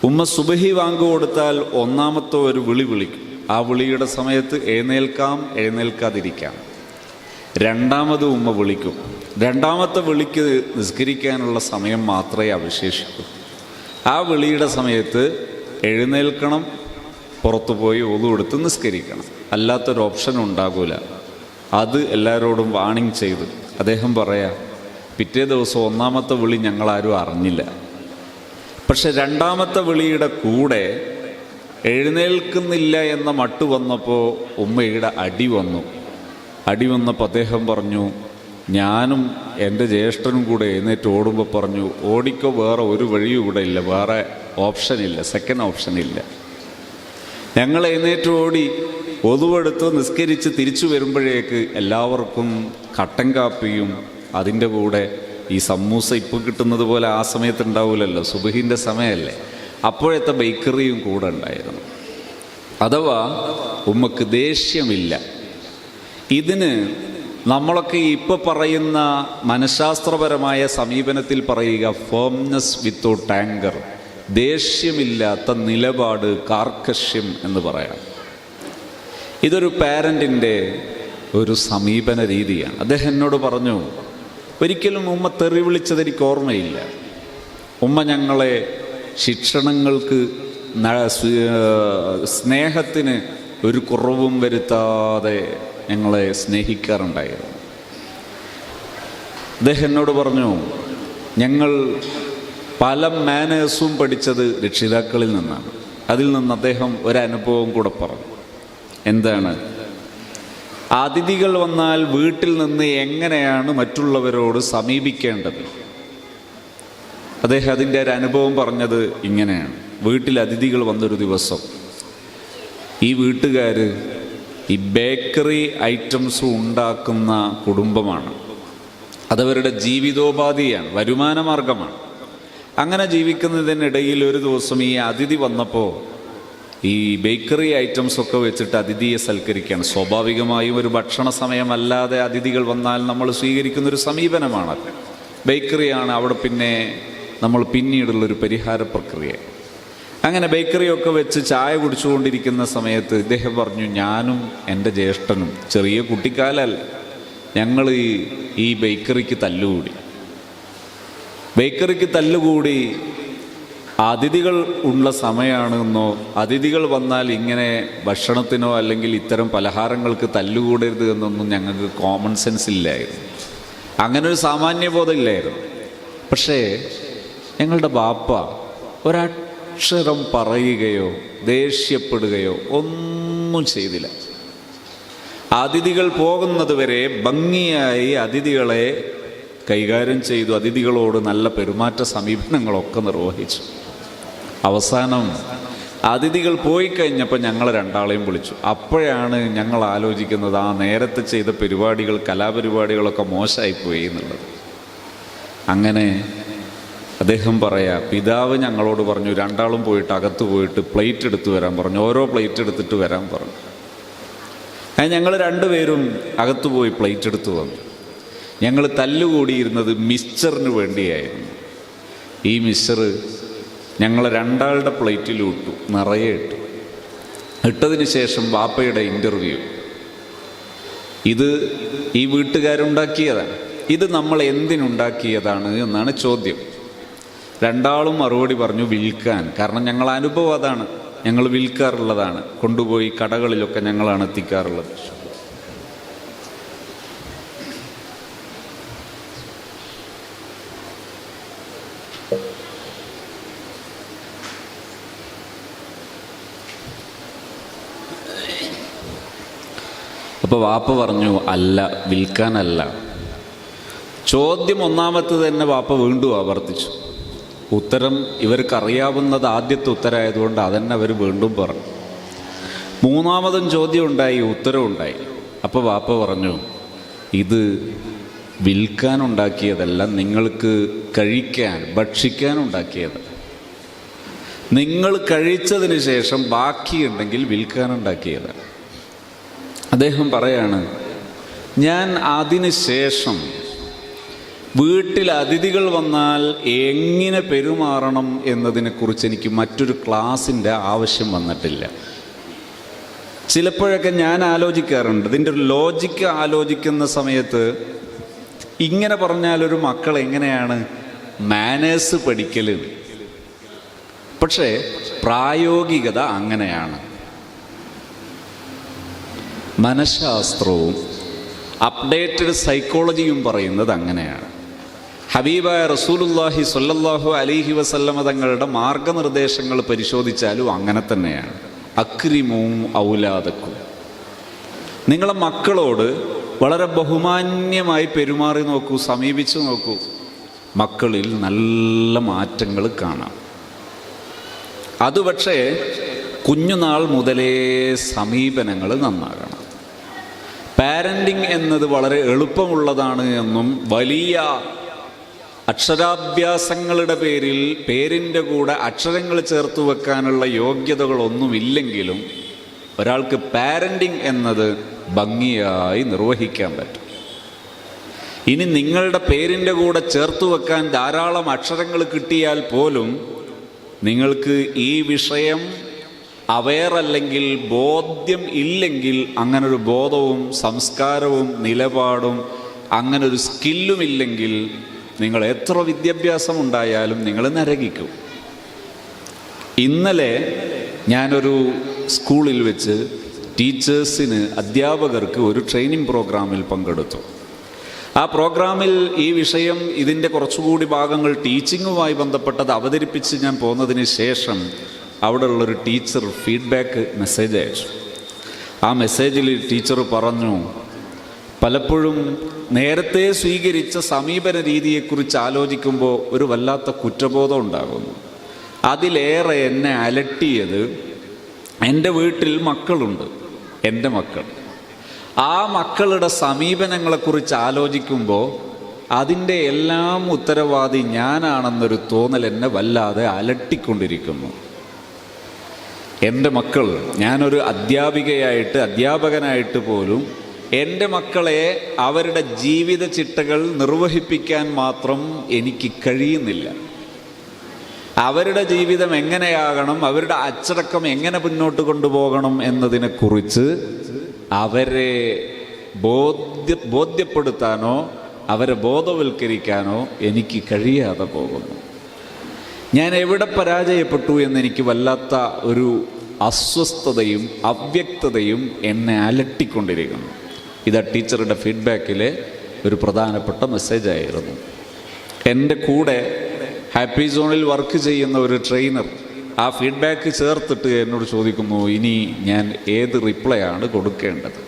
ഉമ്മ സുബഹി വാങ്ക് കൊടുത്താൽ ഒന്നാമത്തെ ഒരു വിളി വിളിക്കും. ആ വിളിയുടെ സമയത്ത് എഴുന്നേൽക്കാം, എഴുന്നേൽക്കാതിരിക്കാം. രണ്ടാമത് ഉമ്മ വിളിക്കും. രണ്ടാമത്തെ വിളിക്ക് നിസ്കരിക്കാനുള്ള സമയം മാത്രമേ അവശേഷിക്കൂ. ആ വിളിയുടെ സമയത്ത് എഴുന്നേൽക്കണം, പുറത്തു പോയി ഒളു എടുത്ത് നിസ്കരിക്കണം, അല്ലാത്തൊരു ഓപ്ഷനും ഉണ്ടാകൂല. അത് എല്ലാവരോടും വാണിംഗ് ചെയ്ത് അദ്ദേഹം പറയാം, പിറ്റേ ദിവസം ഒന്നാമത്തെ വിളി ഞങ്ങളാരും അറിഞ്ഞില്ല. പക്ഷെ രണ്ടാമത്തെ വിളിയുടെ കൂടെ എഴുന്നേൽക്കുന്നില്ല എന്ന മട്ട് വന്നപ്പോൾ ഉമ്മയുടെ അടി വന്നപ്പോൾ അദ്ദേഹം പറഞ്ഞു, ഞാനും എൻ്റെ ജ്യേഷ്ഠനും കൂടെ എഴുന്നേറ്റ് ഓടുമ്പോൾ പറഞ്ഞു, ഓടിക്കോ, വേറെ ഒരു വഴിയും ഇവിടെ ഇല്ല, വേറെ ഓപ്ഷനില്ല, സെക്കൻഡ് ഓപ്ഷനില്ല. ഞങ്ങൾ എഴുന്നേറ്റ് ഓടി ഒതുവെടുത്ത് നിസ്കരിച്ച് തിരിച്ചു വരുമ്പോഴേക്ക് എല്ലാവർക്കും കട്ടൻ കാപ്പിയും അതിൻ്റെ കൂടെ ഈ സമൂസ ഇപ്പോൾ കിട്ടുന്നത് പോലെ ആ സമയത്ത് ഉണ്ടാവില്ലല്ലോ, സുബഹിൻ്റെ സമയമല്ലേ, അപ്പോഴത്തെ ബേക്കറിയും കൂടെ ഉണ്ടായിരുന്നു. അഥവാ ഉമ്മക്ക് ദേഷ്യമില്ല. ഇതിന് നമ്മളൊക്കെ ഇപ്പോൾ പറയുന്ന മനഃശാസ്ത്രപരമായ സമീപനത്തിൽ പറയുക ഫേംനെസ് വിത്തൗട്ട് ആങ്കർ, ദേഷ്യമില്ലാത്ത നിലപാട്, കാർക്കശ്യം എന്ന് പറയാം. ഇതൊരു പാരൻറ്റിൻ്റെ ഒരു സമീപന രീതിയാണ്. അദ്ദേഹം എന്നോട് പറഞ്ഞു, ഒരിക്കലും ഉമ്മ തെറി വിളിച്ചത് എനിക്ക് ഓർമ്മയില്ല. ഉമ്മ ഞങ്ങളെ ശിക്ഷണങ്ങൾക്ക് സ്നേഹത്തിന് ഒരു കുറവും വരുത്താതെ ഞങ്ങളെ സ്നേഹിക്കാറുണ്ടായിരുന്നു. അദ്ദേഹം എന്നോട് പറഞ്ഞു, ഞങ്ങൾ പല മാനേഴ്സും പഠിച്ചത് രക്ഷിതാക്കളിൽ നിന്നാണ്. അതിൽ നിന്ന് അദ്ദേഹം ഒരനുഭവം കൂടെ പറഞ്ഞു. എന്താണ്? അതിഥികൾ വന്നാൽ വീട്ടിൽ നിന്ന് എങ്ങനെയാണ് മറ്റുള്ളവരോട് സമീപിക്കേണ്ടത്. അദ്ദേഹം അതിൻ്റെ ഒരു അനുഭവം പറഞ്ഞത് ഇങ്ങനെയാണ്. വീട്ടിൽ അതിഥികൾ വന്നൊരു ദിവസം ഈ വീട്ടുകാർ ഈ ബേക്കറി ഐറ്റംസ് ഉണ്ടാക്കുന്ന കുടുംബമാണ്. അതവരുടെ ജീവിതോപാധിയാണ്, വരുമാന മാർഗമാണ്. അങ്ങനെ ജീവിക്കുന്നതിനിടയിൽ ഒരു ദിവസം ഈ അതിഥി വന്നപ്പോൾ ഈ ബേക്കറി ഐറ്റംസൊക്കെ വെച്ചിട്ട് അതിഥിയെ സൽക്കരിക്കുകയാണ്. സ്വാഭാവികമായും ഒരു ഭക്ഷണ സമയമല്ലാതെ അതിഥികൾ വന്നാൽ നമ്മൾ സ്വീകരിക്കുന്നൊരു സമീപനമാണ്. ബേക്കറിയാണ് അവിടെ പിന്നെ നമ്മൾ പിന്നീടുള്ളൊരു പരിഹാര പ്രക്രിയ. അങ്ങനെ ബേക്കറിയൊക്കെ വെച്ച് ചായ കുടിച്ചുകൊണ്ടിരിക്കുന്ന സമയത്ത് ഇദ്ദേഹം പറഞ്ഞു, ഞാനും എൻ്റെ ജ്യേഷ്ഠനും ചെറിയ കുട്ടിക്കാലല്ല, ഞങ്ങൾ ഈ ബേക്കറിക്ക് തല്ലുകൂടി അതിഥികൾ ഉള്ള സമയമാണെന്നോ, അതിഥികൾ വന്നാൽ ഇങ്ങനെ ഭക്ഷണത്തിനോ അല്ലെങ്കിൽ ഇത്തരം പലഹാരങ്ങൾക്ക് തല്ലുകൂടരുത് എന്നൊന്നും ഞങ്ങൾക്ക് കോമൺ സെൻസ് ഇല്ലായിരുന്നു, അങ്ങനെ ഒരു സാമാന്യബോധം ഇല്ലായിരുന്നു. പക്ഷേ ഞങ്ങളുടെ ബാപ്പ ഒരക്ഷരം പറയുകയോ ദേഷ്യപ്പെടുകയോ ഒന്നും ചെയ്തില്ല. അതിഥികൾ പോകുന്നത് വരെ ഭംഗിയായി അതിഥികളെ കൈകാര്യം ചെയ്തു, അതിഥികളോട് നല്ല പെരുമാറ്റ സമീപനങ്ങളൊക്കെ നിർവഹിച്ചു. അവസാനം അതിഥികൾ പോയി കഴിഞ്ഞപ്പോൾ ഞങ്ങൾ രണ്ടാളെയും വിളിച്ചു. അപ്പോഴാണ് ഞങ്ങൾ ആലോചിക്കുന്നത്, ആ നേരത്തെ ചെയ്ത പരിപാടികൾ, കലാപരിപാടികളൊക്കെ മോശമായിപ്പോയി എന്നുള്ളത്. അങ്ങനെ അദ്ദേഹം പറയാ, പിതാവ് ഞങ്ങളോട് പറഞ്ഞു, രണ്ടാളും പോയിട്ട് അകത്ത് പോയിട്ട് പ്ലേറ്റ് എടുത്ത് വരാൻ പറഞ്ഞു. ഓരോ പ്ലേറ്റ് എടുത്തിട്ട് വരാൻ പറഞ്ഞു. ഞങ്ങൾ രണ്ടുപേരും അകത്ത് പോയി പ്ലേറ്റ് എടുത്ത് വന്നു. ഞങ്ങൾ തല്ലുകൂടിയിരുന്നത് മിക്സ്ചറിന് വേണ്ടിയായിരുന്നു. ഈ മിക്സ്ചർ ഞങ്ങൾ രണ്ടാളുടെ പ്ലേറ്റിൽ ഇട്ടു, നിറയെ ഇട്ടതിന് ശേഷം ബാപ്പയുടെ ഇൻ്റർവ്യൂ. ഇത് ഈ വീട്ടുകാരുണ്ടാക്കിയതാണ്, ഇത് നമ്മൾ എന്തിനുണ്ടാക്കിയതാണ് എന്നാണ് ചോദ്യം. രണ്ടാളും മറുപടി പറഞ്ഞു, വിൽക്കാൻ. കാരണം ഞങ്ങൾ അനുഭവം അതാണ്, ഞങ്ങൾ വിൽക്കാറുള്ളതാണ്, കൊണ്ടുപോയി കടകളിലൊക്കെ ഞങ്ങളാണ് എത്തിക്കാറുള്ളത്. അപ്പോൾ വാപ്പ പറഞ്ഞു, അല്ല, വിൽക്കാനല്ല. ചോദ്യം ഒന്നാമത്തെ തന്നെ വാപ്പ വീണ്ടും ആവർത്തിച്ചു. ഉത്തരം ഇവർക്കറിയാവുന്നത് ആദ്യത്തെ ഉത്തരമായതുകൊണ്ട് അതന്നെ അവർ വീണ്ടും പറഞ്ഞു. മൂന്നാമതും ചോദ്യം ഉണ്ടായി, ഉത്തരം ഉണ്ടായി. അപ്പോൾ വാപ്പ പറഞ്ഞു, ഇത് വിൽക്കാനുണ്ടാക്കിയതല്ല, നിങ്ങൾക്ക് കഴിക്കാൻ, ഭക്ഷിക്കാനുണ്ടാക്കിയത്. നിങ്ങൾ കഴിച്ചതിന് ശേഷം ബാക്കിയുണ്ടെങ്കിൽ വിൽക്കാനുണ്ടാക്കിയതാണ്. അദ്ദേഹം പറയാണ്, ഞാൻ അതിന് ശേഷം വീട്ടിൽ അതിഥികൾ വന്നാൽ എങ്ങനെ പെരുമാറണം എന്നതിനെക്കുറിച്ച് എനിക്ക് മറ്റൊരു ക്ലാസിൻ്റെ ആവശ്യം വന്നിട്ടില്ല. ചിലപ്പോഴൊക്കെ ഞാൻ ആലോചിക്കാറുണ്ട്, ഇതിൻ്റെ ഒരു ലോജിക്ക് ആലോചിക്കുന്ന സമയത്ത് ഇങ്ങനെ പറഞ്ഞാലൊരു മക്കൾ എങ്ങനെയാണ് മാനേഴ്സ് പഠിക്കൽ. പക്ഷേ പ്രായോഗികത അങ്ങനെയാണ്. മനഃശാസ്ത്രവും അപ്ഡേറ്റഡ് സൈക്കോളജിയും പറയുന്നത് അങ്ങനെയാണ്. ഹബീബായ റസൂലുള്ളാഹി സ്വല്ലല്ലാഹു അലൈഹി വസല്ലമ തങ്ങളുടെ മാർഗനിർദ്ദേശങ്ങൾ പരിശോധിച്ചാലും അങ്ങനെ തന്നെയാണ്. അക്രിമൂ ഔലാദക്കും, നിങ്ങളെ മക്കളോട് വളരെ ബഹുമാന്യമായി പെരുമാറി നോക്കൂ, സമീപിച്ചു നോക്കൂ. മക്കളിൽ നല്ല മാറ്റങ്ങൾ കാണാം. അത് പക്ഷേ കുഞ്ഞുനാൾ മുതലേ സമീപനങ്ങൾ നന്നാകണം. പാരൻറ്റിങ് എന്നത് വളരെ എളുപ്പമുള്ളതാണ് എന്നും വലിയ അക്ഷരാഭ്യാസങ്ങളുടെ പേരിൽ പേരിൻ്റെ കൂടെ അക്ഷരങ്ങൾ ചേർത്ത് വെക്കാനുള്ള യോഗ്യതകളൊന്നുമില്ലെങ്കിലും ഒരാൾക്ക് പാരൻറ്റിങ് എന്നത് ഭംഗിയായി നിർവഹിക്കാൻ പറ്റും. ഇനി നിങ്ങളുടെ പേരിൻ്റെ കൂടെ ചേർത്ത് വെക്കാൻ ധാരാളം അക്ഷരങ്ങൾ കിട്ടിയാൽ പോലും നിങ്ങൾക്ക് ഈ വിഷയം അവെയറല്ലെങ്കിൽ, ബോധ്യം ഇല്ലെങ്കിൽ, അങ്ങനൊരു ബോധവും സംസ്കാരവും നിലപാടും അങ്ങനൊരു സ്കില്ലും ഇല്ലെങ്കിൽ നിങ്ങൾ എത്ര വിദ്യാഭ്യാസം ഉണ്ടായാലും നിങ്ങൾ നരകിക്കും. ഇന്നലെ ഞാനൊരു സ്കൂളിൽ വെച്ച് ടീച്ചേഴ്സിന്, അധ്യാപകർക്ക് ഒരു ട്രെയിനിങ് പ്രോഗ്രാമിൽ പങ്കെടുത്തു. ആ പ്രോഗ്രാമിൽ ഈ വിഷയം, ഇതിൻ്റെ കുറച്ചുകൂടി ഭാഗങ്ങൾ ടീച്ചിങ്ങുമായി ബന്ധപ്പെട്ടത് അവതരിപ്പിച്ച് ഞാൻ പോന്നതിന് ശേഷം അവിടെ ഉള്ളൊരു ടീച്ചർ ഫീഡ്ബാക്ക് മെസ്സേജ് അയച്ചു. ആ മെസ്സേജിൽ ടീച്ചർ പറഞ്ഞു, പലപ്പോഴും നേരത്തെ സ്വീകരിച്ച സമീപന രീതിയെക്കുറിച്ച് ആലോചിക്കുമ്പോൾ ഒരു വല്ലാത്ത കുറ്റബോധം ഉണ്ടാകുന്നു. അതിലേറെ എന്നെ അലട്ടിയത്, എൻ്റെ വീട്ടിൽ മക്കളുണ്ട്, എൻ്റെ മക്കൾ. ആ മക്കളുടെ സമീപനങ്ങളെക്കുറിച്ച് ആലോചിക്കുമ്പോൾ അതിൻ്റെ എല്ലാം ഉത്തരവാദി ഞാനാണെന്നൊരു തോന്നൽ എന്നെ വല്ലാതെ അലട്ടിക്കൊണ്ടിരിക്കുന്നു. എൻ്റെ മക്കൾ, ഞാനൊരു അധ്യാപകനായിട്ട് പോലും എൻ്റെ മക്കളെ അവരുടെ ജീവിത ചിട്ടകൾ നിർവഹിപ്പിക്കാൻ മാത്രം എനിക്ക് കഴിയുന്നില്ല. അവരുടെ ജീവിതം എങ്ങനെയാകണം, അവരുടെ അച്ചടക്കം എങ്ങനെ മുന്നോട്ട് കൊണ്ടുപോകണം എന്നതിനെക്കുറിച്ച് അവരെ ബോധ്യപ്പെടുത്താനോ അവരെ ബോധവൽക്കരിക്കാനോ എനിക്ക് കഴിയാതെ പോകുന്നു. ഞാൻ എവിടെ പരാജയപ്പെട്ടു എന്നെനിക്ക് വല്ലാത്ത ഒരു അസ്വസ്ഥതയും അവ്യക്തതയും എന്നെ അലട്ടിക്കൊണ്ടിരിക്കുന്നു. ഇത് ടീച്ചറുടെ ഫീഡ്ബാക്കിലെ ഒരു പ്രധാനപ്പെട്ട മെസ്സേജായിരുന്നു. എൻ്റെ കൂടെ ഹാപ്പി സോണിൽ വർക്ക് ചെയ്യുന്ന ഒരു ട്രെയിനർ ആ ഫീഡ്ബാക്ക് ചേർത്തിട്ട് എന്നോട് ചോദിക്കുന്നു, ഇനി ഞാൻ ഏത് റിപ്ലൈ ആണ് കൊടുക്കേണ്ടത്?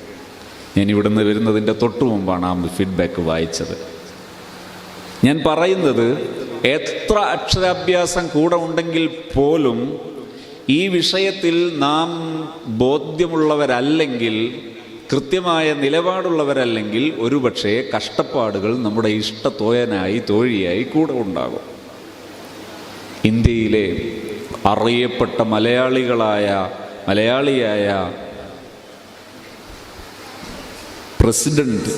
ഞാൻ ഇവിടുന്ന് വരുന്നതിൻ്റെ തൊട്ടു മുമ്പാണ് ആ ഫീഡ്ബാക്ക് വായിച്ചത്. ഞാൻ പറയുന്നത്, എത്ര അക്ഷരാഭ്യാസം കൂടെ ഉണ്ടെങ്കിൽ പോലും ഈ വിഷയത്തിൽ നാം ബോധ്യമുള്ളവരല്ലെങ്കിൽ, കൃത്യമായ നിലപാടുള്ളവരല്ലെങ്കിൽ, ഒരുപക്ഷെ കഷ്ടപ്പാടുകൾ നമ്മുടെ ഇഷ്ടത്തോയനായി തോഴിയായി കൂടെ ഉണ്ടാകും. ഇന്ത്യയിലെ അറിയപ്പെട്ട മലയാളിയായ പ്രസിഡന്റ്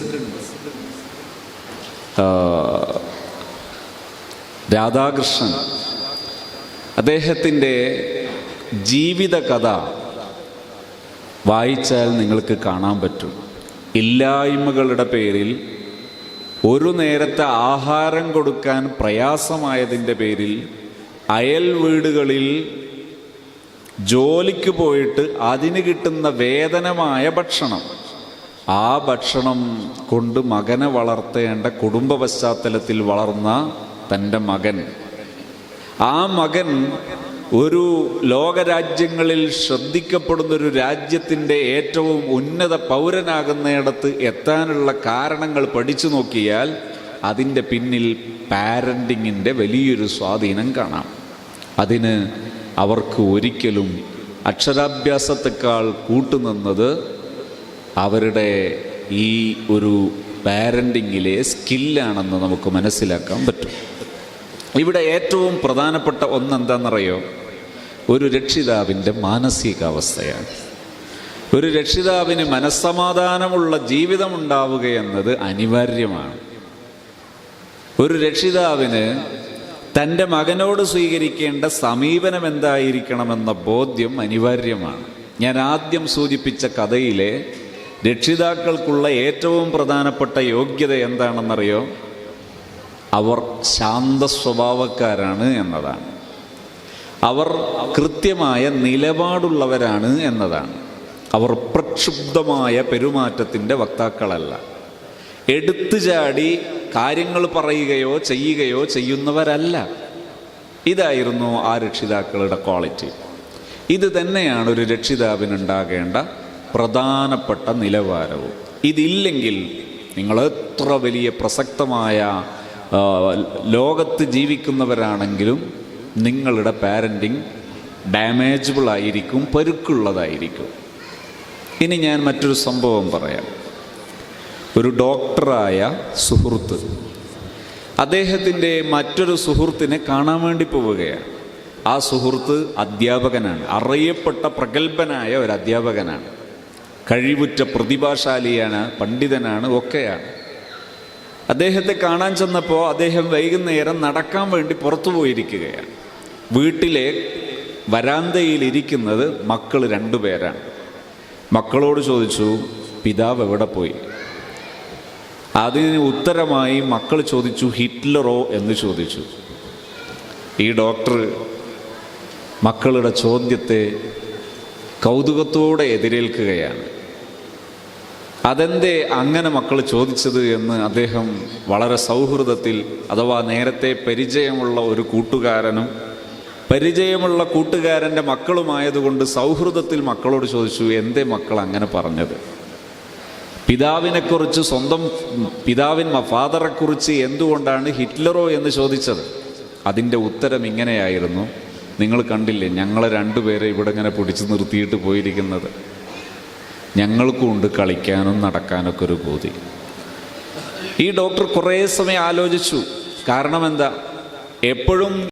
രാധാകൃഷ്ണൻ, അദ്ദേഹത്തിൻ്റെ ജീവിത കഥ വായിച്ചാൽ നിങ്ങൾക്ക് കാണാൻ പറ്റും. ഇല്ലായ്മകളുടെ പേരിൽ, ഒരു നേരത്തെ ആഹാരം കൊടുക്കാൻ പ്രയാസമായതിൻ്റെ പേരിൽ അയൽ വീടുകളിൽ ജോലിക്ക് പോയിട്ട് അതിന് കിട്ടുന്ന വേതനമായ ഭക്ഷണം, ആ ഭക്ഷണം കൊണ്ട് മകനെ വളർത്തേണ്ട കുടുംബ പശ്ചാത്തലത്തിൽ വളർന്ന തൻ്റെ മകൻ, ആ മകൻ ഒരു ലോകരാജ്യങ്ങളിൽ ശ്രദ്ധിക്കപ്പെടുന്നൊരു രാജ്യത്തിൻ്റെ ഏറ്റവും ഉന്നത പൗരനാകുന്നിടത്ത് എത്താനുള്ള കാരണങ്ങൾ പഠിച്ചു നോക്കിയാൽ അതിൻ്റെ പിന്നിൽ പാരൻറ്റിങ്ങിൻ്റെ വലിയൊരു സ്വാധീനം കാണാം. അതിന് അവർക്ക് ഒരിക്കലും അക്ഷരാഭ്യാസത്തെക്കാൾ കൂട്ടുനിന്നത് അവരുടെ ഈ ഒരു പാരൻറ്റിങ്ങിലെ സ്കില്ലാണെന്ന് നമുക്ക് മനസ്സിലാക്കാൻ പറ്റും. ഇവിടെ ഏറ്റവും പ്രധാനപ്പെട്ട ഒന്നെന്താണെന്നറിയോ? ഒരു രക്ഷിതാവിൻ്റെ മാനസികാവസ്ഥയാണ്. ഒരു രക്ഷിതാവിന് മനസ്സമാധാനമുള്ള ജീവിതമുണ്ടാവുകയെന്നത് അനിവാര്യമാണ്. ഒരു രക്ഷിതാവിന് തൻ്റെ മകനോട് സ്വീകരിക്കേണ്ട സമീപനം എന്തായിരിക്കണമെന്ന ബോധ്യം അനിവാര്യമാണ്. ഞാൻ ആദ്യം സൂചിപ്പിച്ച കഥയിലെ രക്ഷിതാക്കൾക്കുള്ള ഏറ്റവും പ്രധാനപ്പെട്ട യോഗ്യത എന്താണെന്നറിയോ? അവർ ശാന്ത സ്വഭാവക്കാരാണ് എന്നതാണ്. അവർ കൃത്യമായ നിലപാടുള്ളവരാണ് എന്നതാണ്. അവർ പ്രക്ഷുബ്ധമായ പെരുമാറ്റത്തിൻ്റെ വക്താക്കളല്ല. എടുത്തു ചാടി കാര്യങ്ങൾ പറയുകയോ ചെയ്യുന്നവരല്ല. ഇതായിരുന്നു ആ രക്ഷിതാക്കളുടെ ക്വാളിറ്റി. ഇത് തന്നെയാണ് ഒരു രക്ഷിതാവിനുണ്ടാകേണ്ട പ്രധാനപ്പെട്ട നിലവാരവും. ഇതില്ലെങ്കിൽ നിങ്ങൾ എത്ര വലിയ പ്രസക്തമായ ലോകത്ത് ജീവിക്കുന്നവരാണെങ്കിലും നിങ്ങളുടെ പാരൻറ്റിങ് ഡാമേജബിൾ ആയിരിക്കും, പരുക്കുള്ളതായിരിക്കും. ഇനി ഞാൻ മറ്റൊരു സംഭവം പറയാം. ഒരു ഡോക്ടറായ സുഹൃത്ത് അദ്ദേഹത്തിൻ്റെ മറ്റൊരു സുഹൃത്തിനെ കാണാൻ വേണ്ടി പോവുകയാണ്. ആ സുഹൃത്ത് അധ്യാപകനാണ്, അറിയപ്പെട്ട പ്രഗത്ഭനായ ഒരു അധ്യാപകനാണ്, കഴിവുറ്റ പ്രതിഭാശാലിയാണ്, പണ്ഡിതനാണ്, ഒക്കെയാണ്. അദ്ദേഹത്തെ കാണാൻ ചെന്നപ്പോൾ അദ്ദേഹം വൈകുന്നേരം നടക്കാൻ വേണ്ടി പുറത്തു പോയിരിക്കുകയാണ്. വീട്ടിലെ വരാന്തയിലിരിക്കുന്നത് മക്കൾ 2 പേരാണ്. മക്കളോട് ചോദിച്ചു, പിതാവ് എവിടെ പോയി? അതിന് ഉത്തരമായി മക്കൾ ചോദിച്ചു, ഹിറ്റ്ലറോ എന്ന് ചോദിച്ചു. ഈ ഡോക്ടർ മക്കളുടെ ചോദ്യത്തെ കൗതുകത്തോടെ എതിരേൽക്കുകയാണ്. അതെന്തേ അങ്ങനെ മക്കൾ ചോദിച്ചത് എന്ന് അദ്ദേഹം വളരെ സൗഹൃദത്തിൽ, അഥവാ നേരത്തെ പരിചയമുള്ള ഒരു കൂട്ടുകാരനും പരിചയമുള്ള കൂട്ടുകാരൻ്റെ മക്കളുമായതുകൊണ്ട് സൗഹൃദത്തിൽ മക്കളോട് ചോദിച്ചു, എന്തേ മക്കൾ അങ്ങനെ പറഞ്ഞത്? പിതാവിനെക്കുറിച്ച്, സ്വന്തം ഫാദറെക്കുറിച്ച് എന്തുകൊണ്ടാണ് ഹിറ്റ്ലറോ എന്ന് ചോദിച്ചത്? അതിൻ്റെ ഉത്തരം ഇങ്ങനെയായിരുന്നു, നിങ്ങൾ കണ്ടില്ലേ ഞങ്ങളെ 2 പേരെ ഇവിടെ ഇങ്ങനെ പിടിച്ചു നിർത്തിയിട്ട് പോയിരിക്കുന്നത്, ഞങ്ങൾക്കും ഉണ്ട് കളിക്കാനും നടക്കാനൊക്കെ ഒരു പൂതി. ഈ ഡോക്ടർ കുറേ സമയം ആലോചിച്ചു. കാരണം എന്താ? എപ്പോഴും